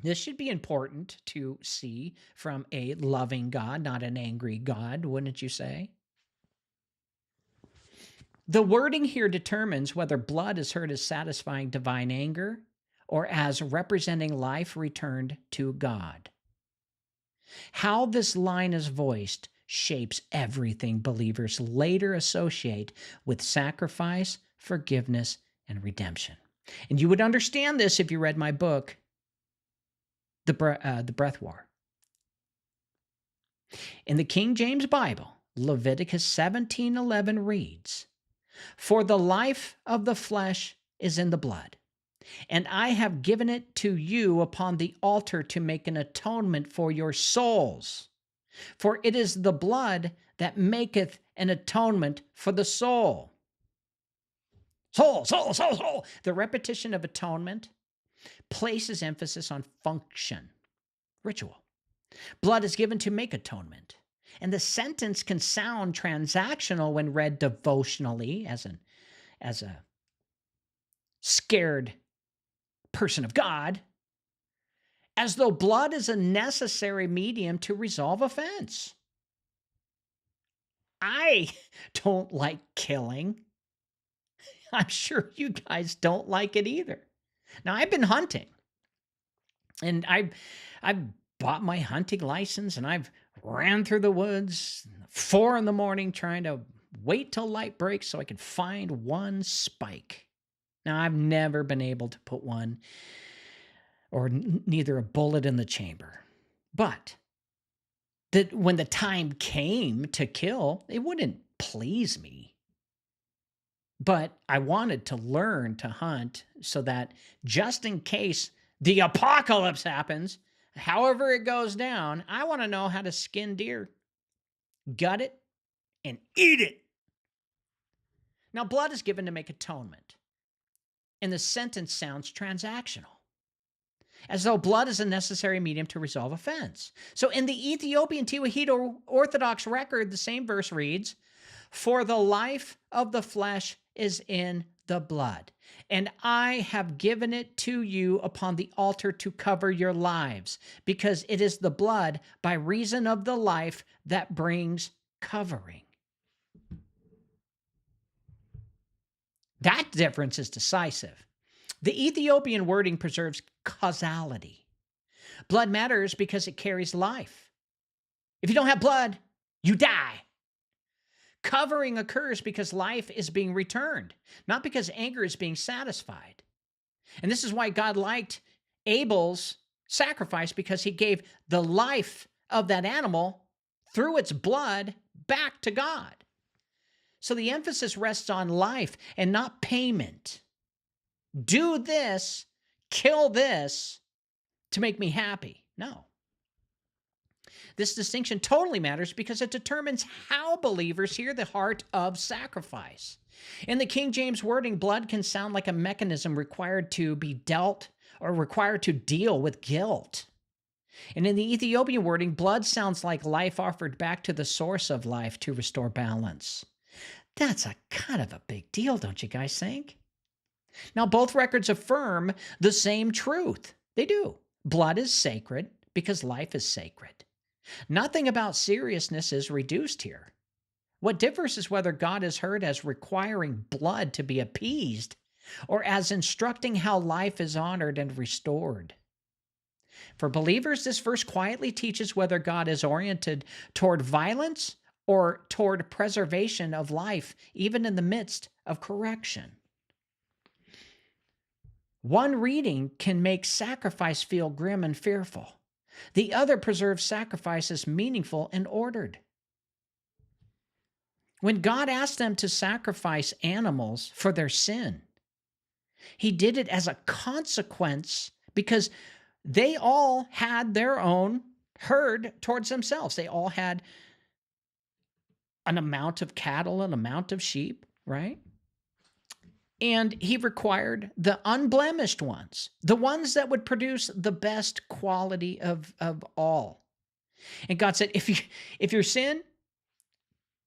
This should be important to see from a loving God, not an angry God, wouldn't you say? The wording here determines whether blood is heard as satisfying divine anger or as representing life returned to God. How this line is voiced shapes everything believers later associate with sacrifice, forgiveness, and redemption. And you would understand this if you read my book, The Breath War. In the King James Bible, Leviticus 17:11 reads, "For the life of the flesh is in the blood, and I have given it to you upon the altar to make an atonement for your souls. For it is the blood that maketh an atonement for the soul." Soul, soul, soul, soul. The repetition of atonement places emphasis on function, ritual. Blood is given to make atonement. And the sentence can sound transactional when read devotionally as a scared person of God, as though blood is a necessary medium to resolve offense. I don't like killing. I'm sure you guys don't like it either. Now, I've been hunting, and I've bought my hunting license, and I've ran through the woods 4 a.m. trying to wait till light breaks so I could find one spike. Now, I've never been able to put one or neither a bullet in the chamber. But that when the time came to kill, it wouldn't please me But I wanted to learn to hunt so that just in case the apocalypse happens, however it goes down, I want to know how to skin deer, gut it, and eat it. Now, blood is given to make atonement, and the sentence sounds transactional, as though blood is a necessary medium to resolve offense. So in the Ethiopian Tewahedo Orthodox record, the same verse reads, "For the life of the flesh is in the blood, and I have given it to you upon the altar to cover your lives, because it is the blood by reason of the life that brings covering." That difference is decisive. The Ethiopian wording preserves causality. Blood matters because it carries life. If you don't have blood, you die. Covering occurs because life is being returned, not because anger is being satisfied. And this is why God liked Abel's sacrifice, because he gave the life of that animal through its blood back to God. So the emphasis rests on life and not payment. Do this, kill this to make me happy. No. This distinction totally matters because it determines how believers hear the heart of sacrifice. In the King James wording, blood can sound like a mechanism required to be dealt or required to deal with guilt. And in the Ethiopian wording, blood sounds like life offered back to the source of life to restore balance. That's a kind of a big deal, don't you guys think? Now, both records affirm the same truth. They do. Blood is sacred because life is sacred. Nothing about seriousness is reduced here. What differs is whether God is heard as requiring blood to be appeased or as instructing how life is honored and restored. For believers, this verse quietly teaches whether God is oriented toward violence or toward preservation of life, even in the midst of correction. One reading can make sacrifice feel grim and fearful. The other preserves sacrifice as meaningful and ordered. When God asked them to sacrifice animals for their sin, he did it as a consequence because they all had their own herd towards themselves. They all had an amount of cattle, an amount of sheep, right? And he required the unblemished ones, the ones that would produce the best quality of all. And God said, if you sin,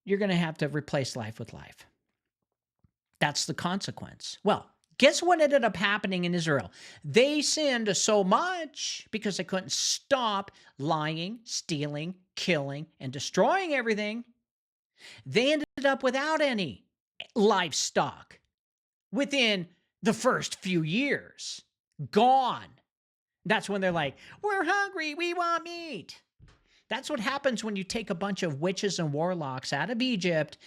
you're going to have to replace life with life. That's the consequence. Well, guess what ended up happening in Israel? They sinned so much because they couldn't stop lying, stealing, killing, and destroying everything. They ended up without any livestock within the first few years. Gone. That's when they're like, we're hungry, we want meat. That's what happens when you take a bunch of witches and warlocks out of Egypt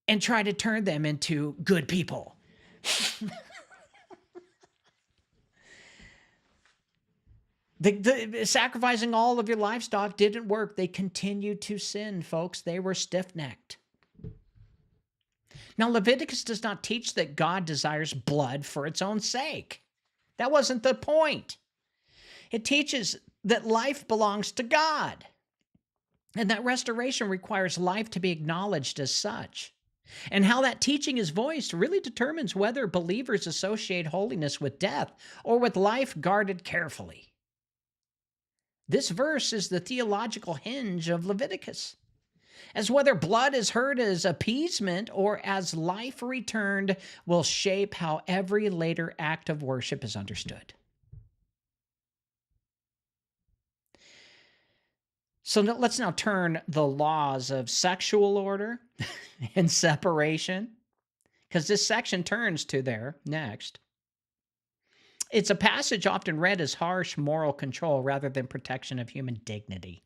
and try to turn them into good people. The sacrificing all of your livestock didn't work. They continued to sin, folks. They were stiff-necked. Now, Leviticus does not teach that God desires blood for its own sake. That wasn't the point. It teaches that life belongs to God, and that restoration requires life to be acknowledged as such. And how that teaching is voiced really determines whether believers associate holiness with death or with life guarded carefully. This verse is the theological hinge of Leviticus, as whether blood is heard as appeasement or as life returned will shape how every later act of worship is understood. So let's now turn the laws of sexual order and separation, because this section turns to there next. It's a passage often read as harsh moral control rather than protection of human dignity.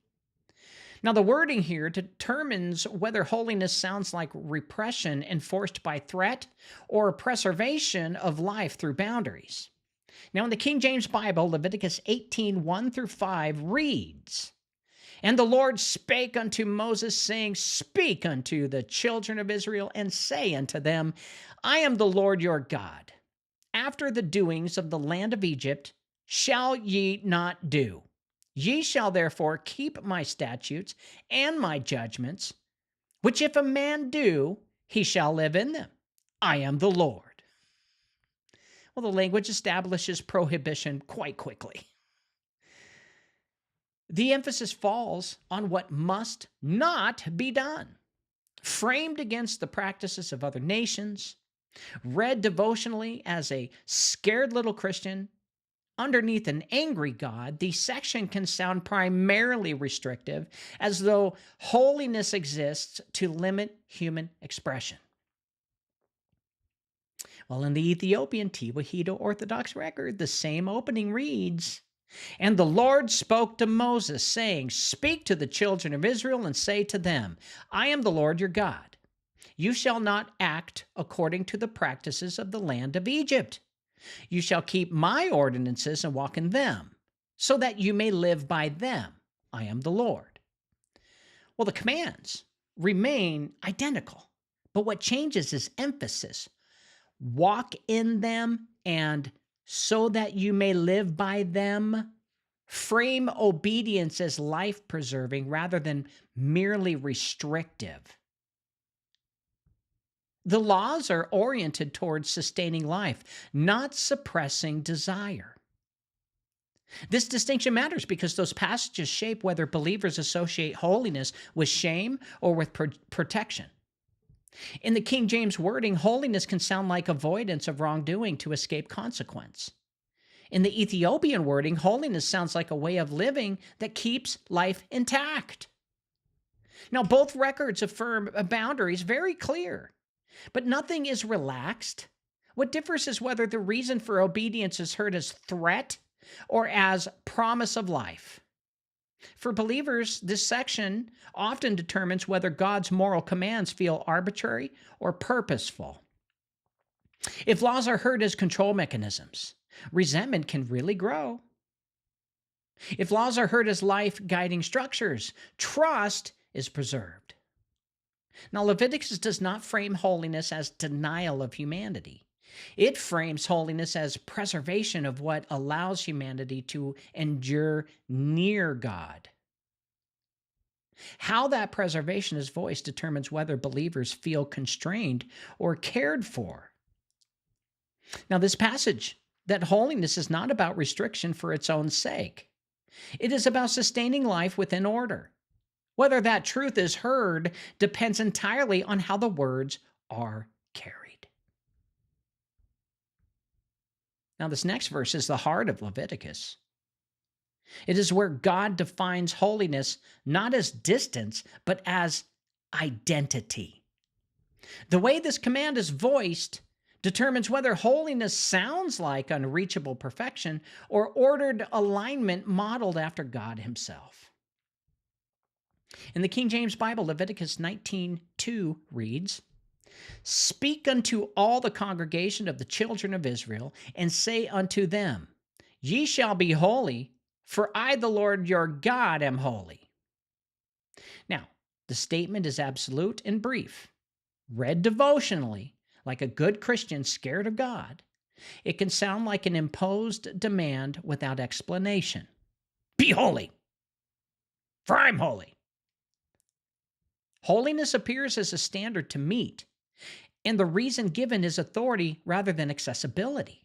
Now, the wording here determines whether holiness sounds like repression enforced by threat or preservation of life through boundaries. Now, in the King James Bible, Leviticus 18:1-5 reads, And the Lord spake unto Moses, saying, Speak unto the children of Israel, and say unto them, I am the Lord your God. After the doings of the land of Egypt shall ye not do. Ye shall therefore keep my statutes and my judgments, which if a man do, he shall live in them. I am the Lord. Well, the language establishes prohibition quite quickly. The emphasis falls on what must not be done, framed against the practices of other nations, read devotionally as a scared little Christian underneath an angry God. The section can sound primarily restrictive, as though holiness exists to limit human expression. Well, in the Ethiopian Tewahedo Orthodox record, the same opening reads, And the Lord spoke to Moses, saying, Speak to the children of Israel and say to them, I am the Lord your God. You shall not act according to the practices of the land of Egypt. You shall keep my ordinances and walk in them, so that you may live by them. I am the Lord. Well, the commands remain identical, but what changes is emphasis. Walk in them, and so that you may live by them. Frame obedience as life-preserving rather than merely restrictive. The laws are oriented towards sustaining life, not suppressing desire. This distinction matters because those passages shape whether believers associate holiness with shame or with protection. In the King James wording, holiness can sound like avoidance of wrongdoing to escape consequence. In the Ethiopian wording, holiness sounds like a way of living that keeps life intact. Now, both records affirm boundaries very clear, but nothing is relaxed. What differs is whether the reason for obedience is heard as threat or as promise of life. For believers, this section often determines whether God's moral commands feel arbitrary or purposeful. If laws are heard as control mechanisms, resentment can really grow. If laws are heard as life-guiding structures, trust is preserved. Now, Leviticus does not frame holiness as denial of humanity. It frames holiness as preservation of what allows humanity to endure near God. How that preservation is voiced determines whether believers feel constrained or cared for. Now, this passage, that holiness is not about restriction for its own sake. It is about sustaining life within order. Whether that truth is heard depends entirely on how the words are carried. Now, this next verse is the heart of Leviticus. It is where God defines holiness not as distance, but as identity. The way this command is voiced determines whether holiness sounds like unreachable perfection or ordered alignment modeled after God himself. In the King James Bible, Leviticus 19:2 reads, Speak unto all the congregation of the children of Israel, and say unto them, Ye shall be holy, for I, the Lord your God, am holy. Now, the statement is absolute and brief. Read devotionally, like a good Christian scared of God, it can sound like an imposed demand without explanation. Be holy, for I'm holy. Holiness appears as a standard to meet, and the reason given is authority rather than accessibility.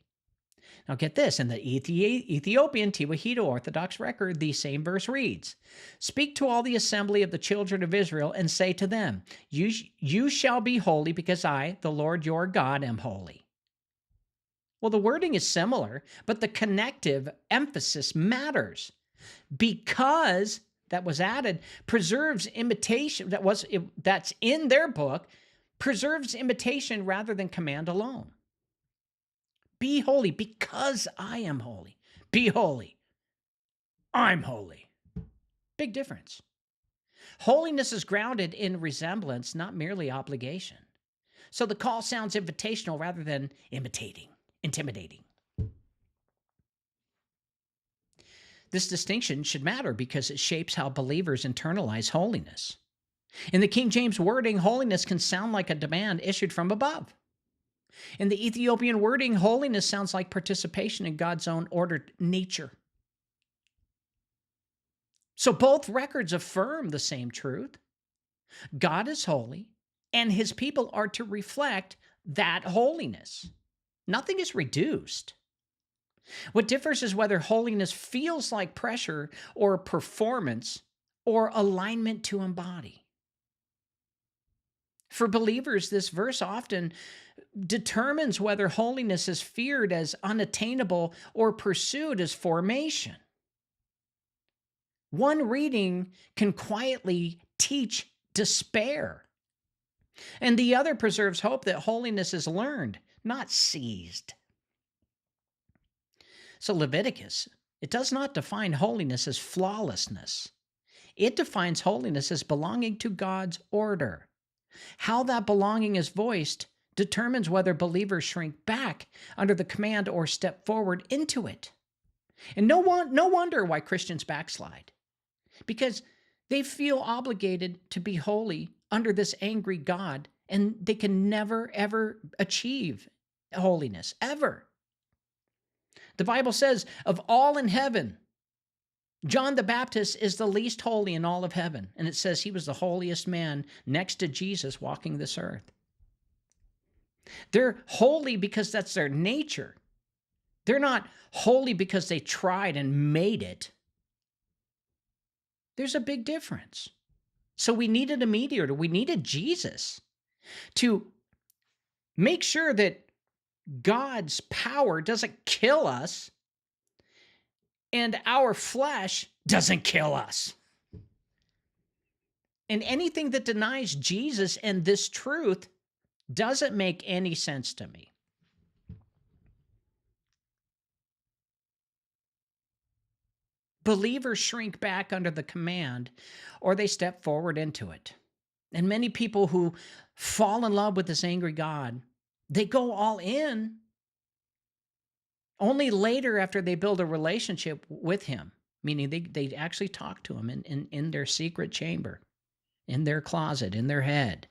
Now get this, in the Ethiopian Tewahedo Orthodox record, the same verse reads, Speak to all the assembly of the children of Israel and say to them, You shall be holy because I, the Lord your God, am holy. Well, the wording is similar, but the connective emphasis matters. Because that was added preserves imitation, that's in their book, preserves imitation rather than command alone. Be holy because I am holy. Be holy. I'm holy. Big difference. Holiness is grounded in resemblance, not merely obligation. So the call sounds invitational rather than intimidating. This distinction should matter because it shapes how believers internalize holiness. In the King James wording, holiness can sound like a demand issued from above. In the Ethiopian wording, holiness sounds like participation in God's own ordered nature. So both records affirm the same truth. God is holy, and his people are to reflect that holiness. Nothing is reduced. What differs is whether holiness feels like pressure or performance or alignment to embody. For believers, this verse often determines whether holiness is feared as unattainable or pursued as formation. One reading can quietly teach despair, and the other preserves hope that holiness is learned, not seized. So Leviticus, it does not define holiness as flawlessness. It defines holiness as belonging to God's order. How that belonging is voiced determines whether believers shrink back under the command or step forward into it. And no wonder why Christians backslide, because they feel obligated to be holy under this angry God, and they can never, ever achieve holiness, ever. The Bible says, of all in heaven, John the Baptist is the least holy in all of heaven. And it says he was the holiest man next to Jesus walking this earth. They're holy because that's their nature. They're not holy because they tried and made it. There's a big difference. So we needed a mediator. We needed Jesus to make sure that God's power doesn't kill us and our flesh doesn't kill us. And anything that denies Jesus and this truth doesn't make any sense to me. Believers shrink back under the command or they step forward into it. And many people who fall in love with this angry God, they go all in only later after they build a relationship with him, meaning they actually talk to him in their secret chamber, in their closet, in their head,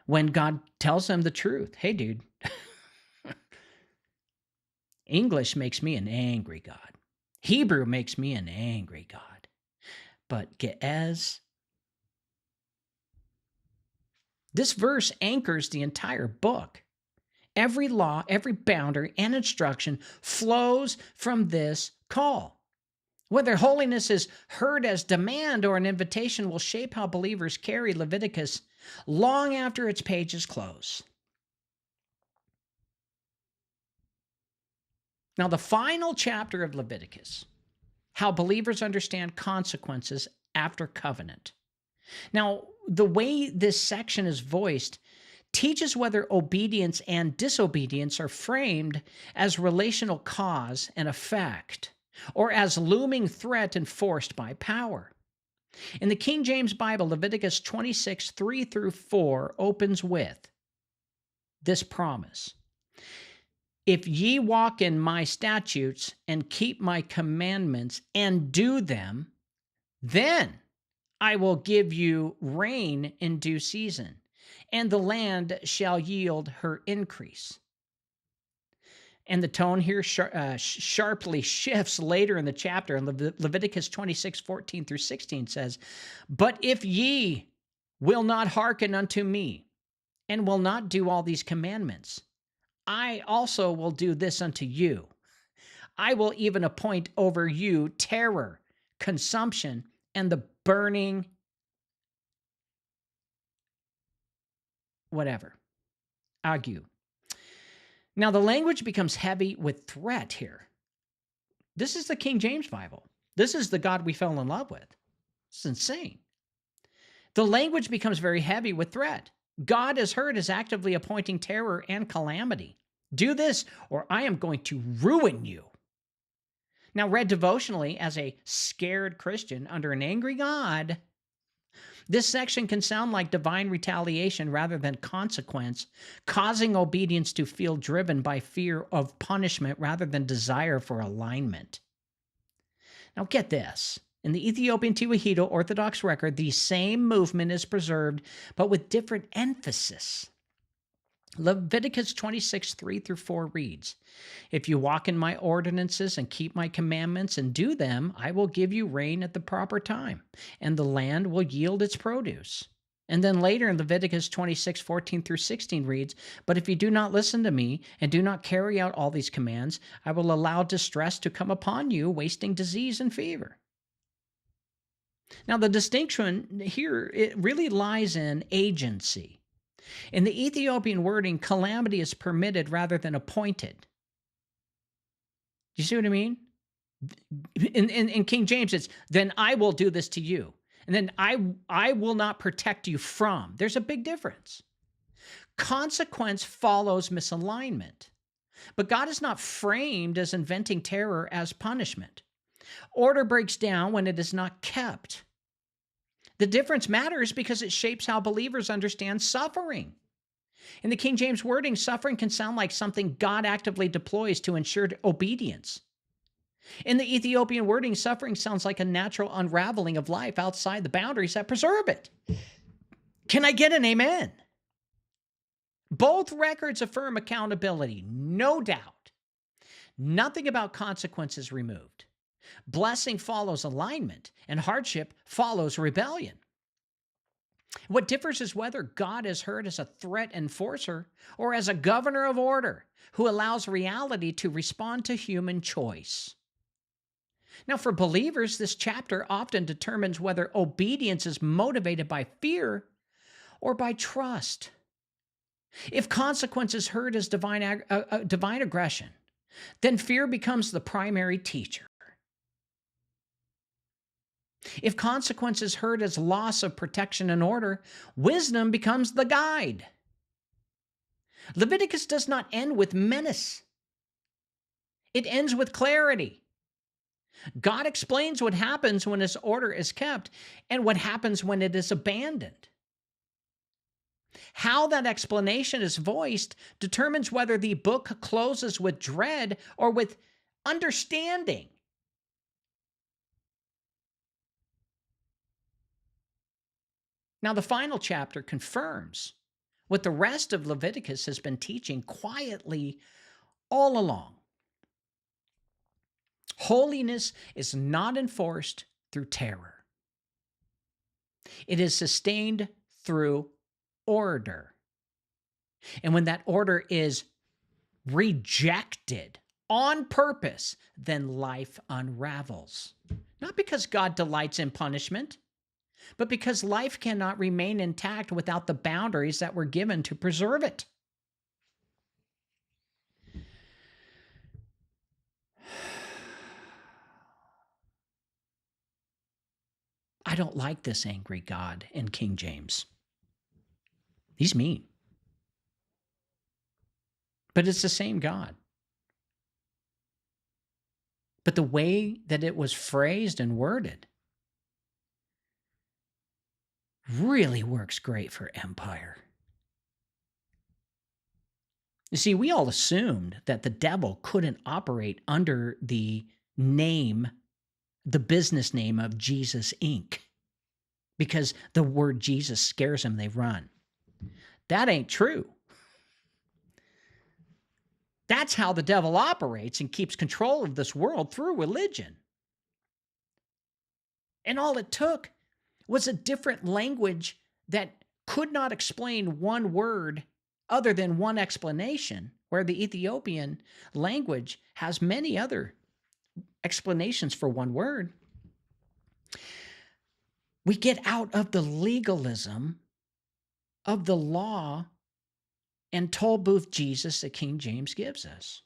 when God tells them the truth. Hey, dude, English makes me an angry God. Hebrew makes me an angry God. But Ge'ez, this verse anchors the entire book. Every law, every boundary, and instruction flows from this call. Whether holiness is heard as demand or an invitation will shape how believers carry Leviticus long after its pages close. Now, the final chapter of Leviticus, how believers understand consequences after covenant. Now, the way this section is voiced teaches whether obedience and disobedience are framed as relational cause and effect, or as looming threat enforced by power. In the King James Bible, Leviticus 26, 3 through 4 opens with this promise: if ye walk in my statutes and keep my commandments and do them, then I will give you rain in due season, and the land shall yield her increase. And the tone here sharply shifts later in the chapter. And Leviticus 26, 14 through 16 says, but if ye will not hearken unto me, and will not do all these commandments, I also will do this unto you. I will even appoint over you terror, consumption, and the burning whatever, ague. Now, the language becomes heavy with threat here. This is the King James Bible. This is the God we fell in love with. It's insane. The language becomes very heavy with threat. God is heard as actively appointing terror and calamity. Do this, or I am going to ruin you. Now, read devotionally as a scared Christian under an angry God, this section can sound like divine retaliation rather than consequence, causing obedience to feel driven by fear of punishment rather than desire for alignment. Now get this. In the Ethiopian Tewahedo Orthodox record, the same movement is preserved, but with different emphasis. Leviticus 26, 3-4 reads, "If you walk in my ordinances and keep my commandments and do them, I will give you rain at the proper time, and the land will yield its produce." And then later in Leviticus 26, 14-16 reads, "But if you do not listen to me and do not carry out all these commands, I will allow distress to come upon you, wasting disease and fever." Now, the distinction here, it really lies in agency. In the Ethiopian wording, calamity is permitted rather than appointed. Do you see what I mean? In King James, it's, "Then I will do this to you." And then I will not protect you from. There's a big difference. Consequence follows misalignment. But God is not framed as inventing terror as punishment. Order breaks down when it is not kept. The difference matters because it shapes how believers understand suffering. In the King James wording, suffering can sound like something God actively deploys to ensure obedience. In the Ethiopian wording, suffering sounds like a natural unraveling of life outside the boundaries that preserve it. Can I get an amen? Both records affirm accountability, no doubt. Nothing about consequences removed. Blessing follows alignment, and hardship follows rebellion. What differs is whether God is heard as a threat enforcer or as a governor of order who allows reality to respond to human choice. Now, for believers, this chapter often determines whether obedience is motivated by fear or by trust. If consequence is heard as divine aggression, then fear becomes the primary teacher. If consequence is heard as loss of protection and order, wisdom becomes the guide. Leviticus does not end with menace. It ends with clarity. God explains what happens when his order is kept and what happens when it is abandoned. How that explanation is voiced determines whether the book closes with dread or with understanding. Now, the final chapter confirms what the rest of Leviticus has been teaching quietly all along. Holiness is not enforced through terror. It is sustained through order. And when that order is rejected on purpose, then life unravels. Not because God delights in punishment, but because life cannot remain intact without the boundaries that were given to preserve it. I don't like this angry God in King James. He's mean. But it's the same God. But the way that it was phrased and worded really works great for empire. You see, we all assumed that the devil couldn't operate under the name, the business name of Jesus Inc. Because the word Jesus scares them, they run. That ain't true. That's how the devil operates and keeps control of this world through religion. And all it took was a different language that could not explain one word other than one explanation, where the Ethiopian language has many other explanations for one word. We get out of the legalism of the law and toll booth Jesus that King James gives us.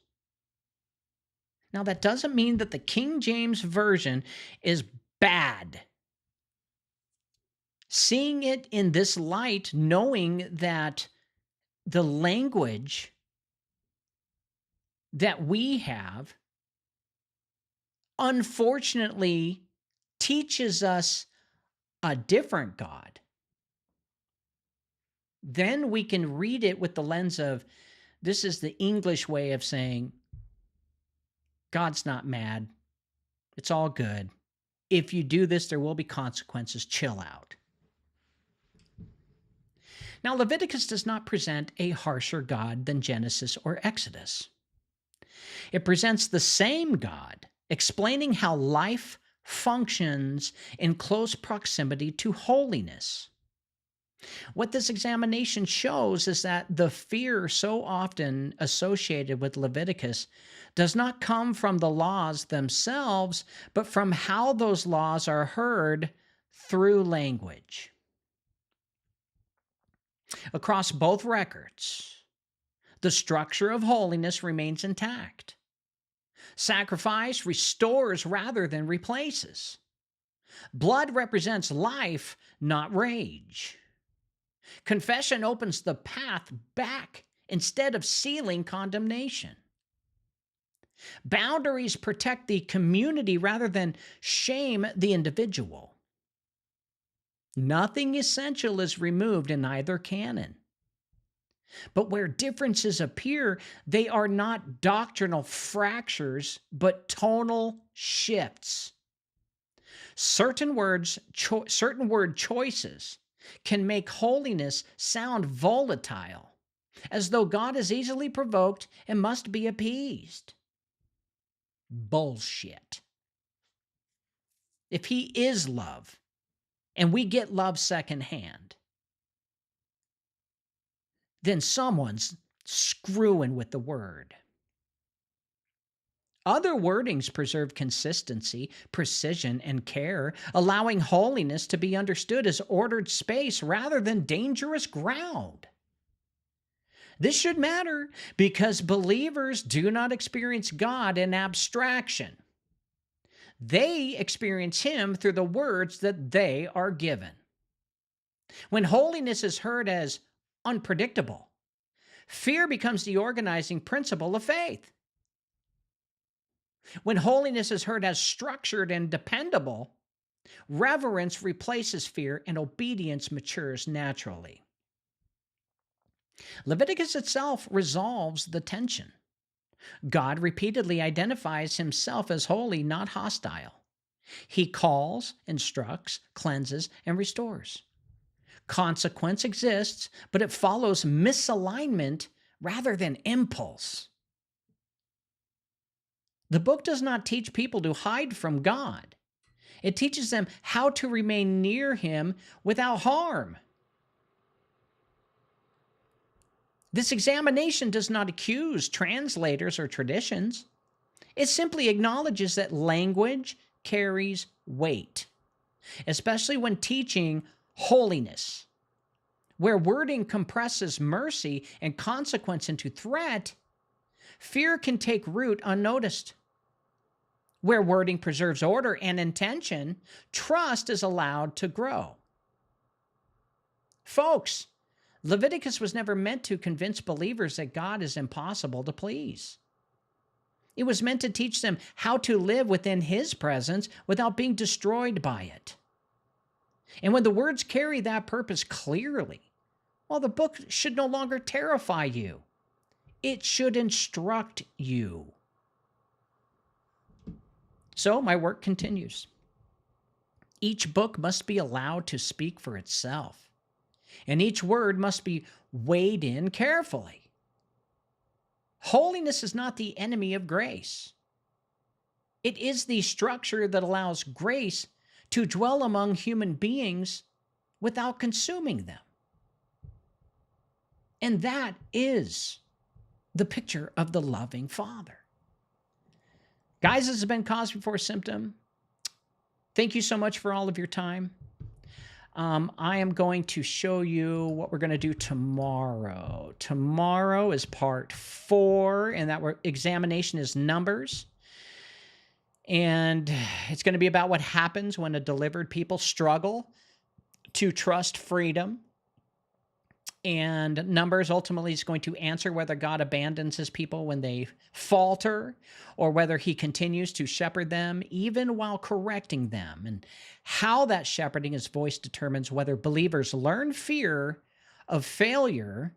Now, that doesn't mean that the King James Version is bad. Seeing it in this light, knowing that the language that we have, unfortunately, teaches us a different God, then we can read it with the lens of, this is the English way of saying, God's not mad. It's all good. If you do this, there will be consequences. Chill out. Now, Leviticus does not present a harsher God than Genesis or Exodus. It presents the same God, explaining how life functions in close proximity to holiness. What this examination shows is that the fear so often associated with Leviticus does not come from the laws themselves, but from how those laws are heard through language. Across both records, the structure of holiness remains intact. Sacrifice restores rather than replaces. Blood represents life, not rage. Confession opens the path back instead of sealing condemnation. Boundaries protect the community rather than shame the individual. Nothing essential is removed in either canon. But where differences appear, they are not doctrinal fractures, but tonal shifts. Certain word choices can make holiness sound volatile, as though God is easily provoked and must be appeased. Bullshit. If he is love, and we get love secondhand, then someone's screwing with the word. Other wordings preserve consistency, precision, and care, allowing holiness to be understood as ordered space rather than dangerous ground. This should matter because believers do not experience God in abstraction. They experience him through the words that they are given. When holiness is heard as unpredictable, fear becomes the organizing principle of faith. When holiness is heard as structured and dependable, reverence replaces fear and obedience matures naturally. Leviticus itself resolves the tension. God repeatedly identifies himself as holy, not hostile. He calls, instructs, cleanses, and restores. Consequence exists, but it follows misalignment rather than impulse. The book does not teach people to hide from God. It teaches them how to remain near him without harm. This examination does not accuse translators or traditions. It simply acknowledges that language carries weight, especially when teaching holiness. Where wording compresses mercy and consequence into threat, fear can take root unnoticed. Where wording preserves order and intention, trust is allowed to grow. Folks, Leviticus was never meant to convince believers that God is impossible to please. It was meant to teach them how to live within his presence without being destroyed by it. And when the words carry that purpose clearly, well, the book should no longer terrify you. It should instruct you. So my work continues. Each book must be allowed to speak for itself, and each word must be weighed in carefully. Holiness is not the enemy of grace. It is the structure that allows grace to dwell among human beings without consuming them. And that is the picture of the loving Father. Guys, this has been Cause Before Symptom. Thank you so much for all of your time. I am going to show you what we're going to do tomorrow. Tomorrow is part 4, and that examination is Numbers. And it's going to be about what happens when a delivered people struggle to trust freedom. And Numbers ultimately is going to answer whether God abandons his people when they falter or whether he continues to shepherd them even while correcting them. And how that shepherding is voiced determines whether believers learn fear of failure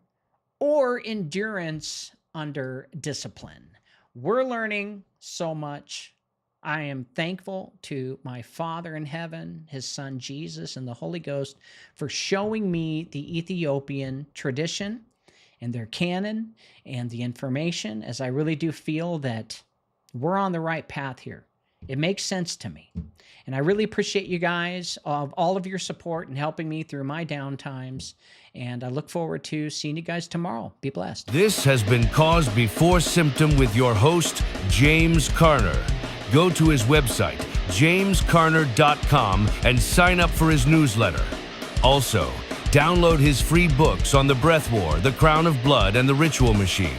or endurance under discipline. We're learning so much. I am thankful to my Father in heaven, his Son Jesus, and the Holy Ghost for showing me the Ethiopian tradition and their canon and the information, as I really do feel that we're on the right path here. It makes sense to me. And I really appreciate you guys, all of your support and helping me through my down times. And I look forward to seeing you guys tomorrow. Be blessed. This has been Cause Before Symptom with your host, James Carner. Go to his website, jamescarner.com, and sign up for his newsletter. Also, download his free books on the breath war, the crown of blood, and the ritual machine.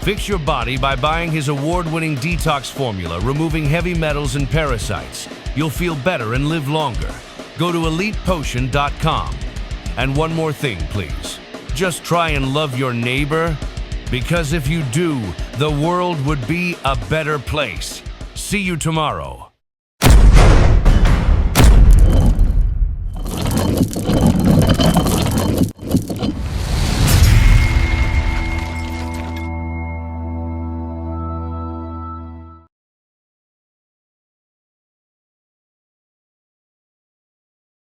Fix your body by buying his award-winning detox formula, removing heavy metals and parasites. You'll feel better and live longer. Go to elitepotion.com. And one more thing, please. Just try and love your neighbor, because if you do, the world would be a better place. See you tomorrow.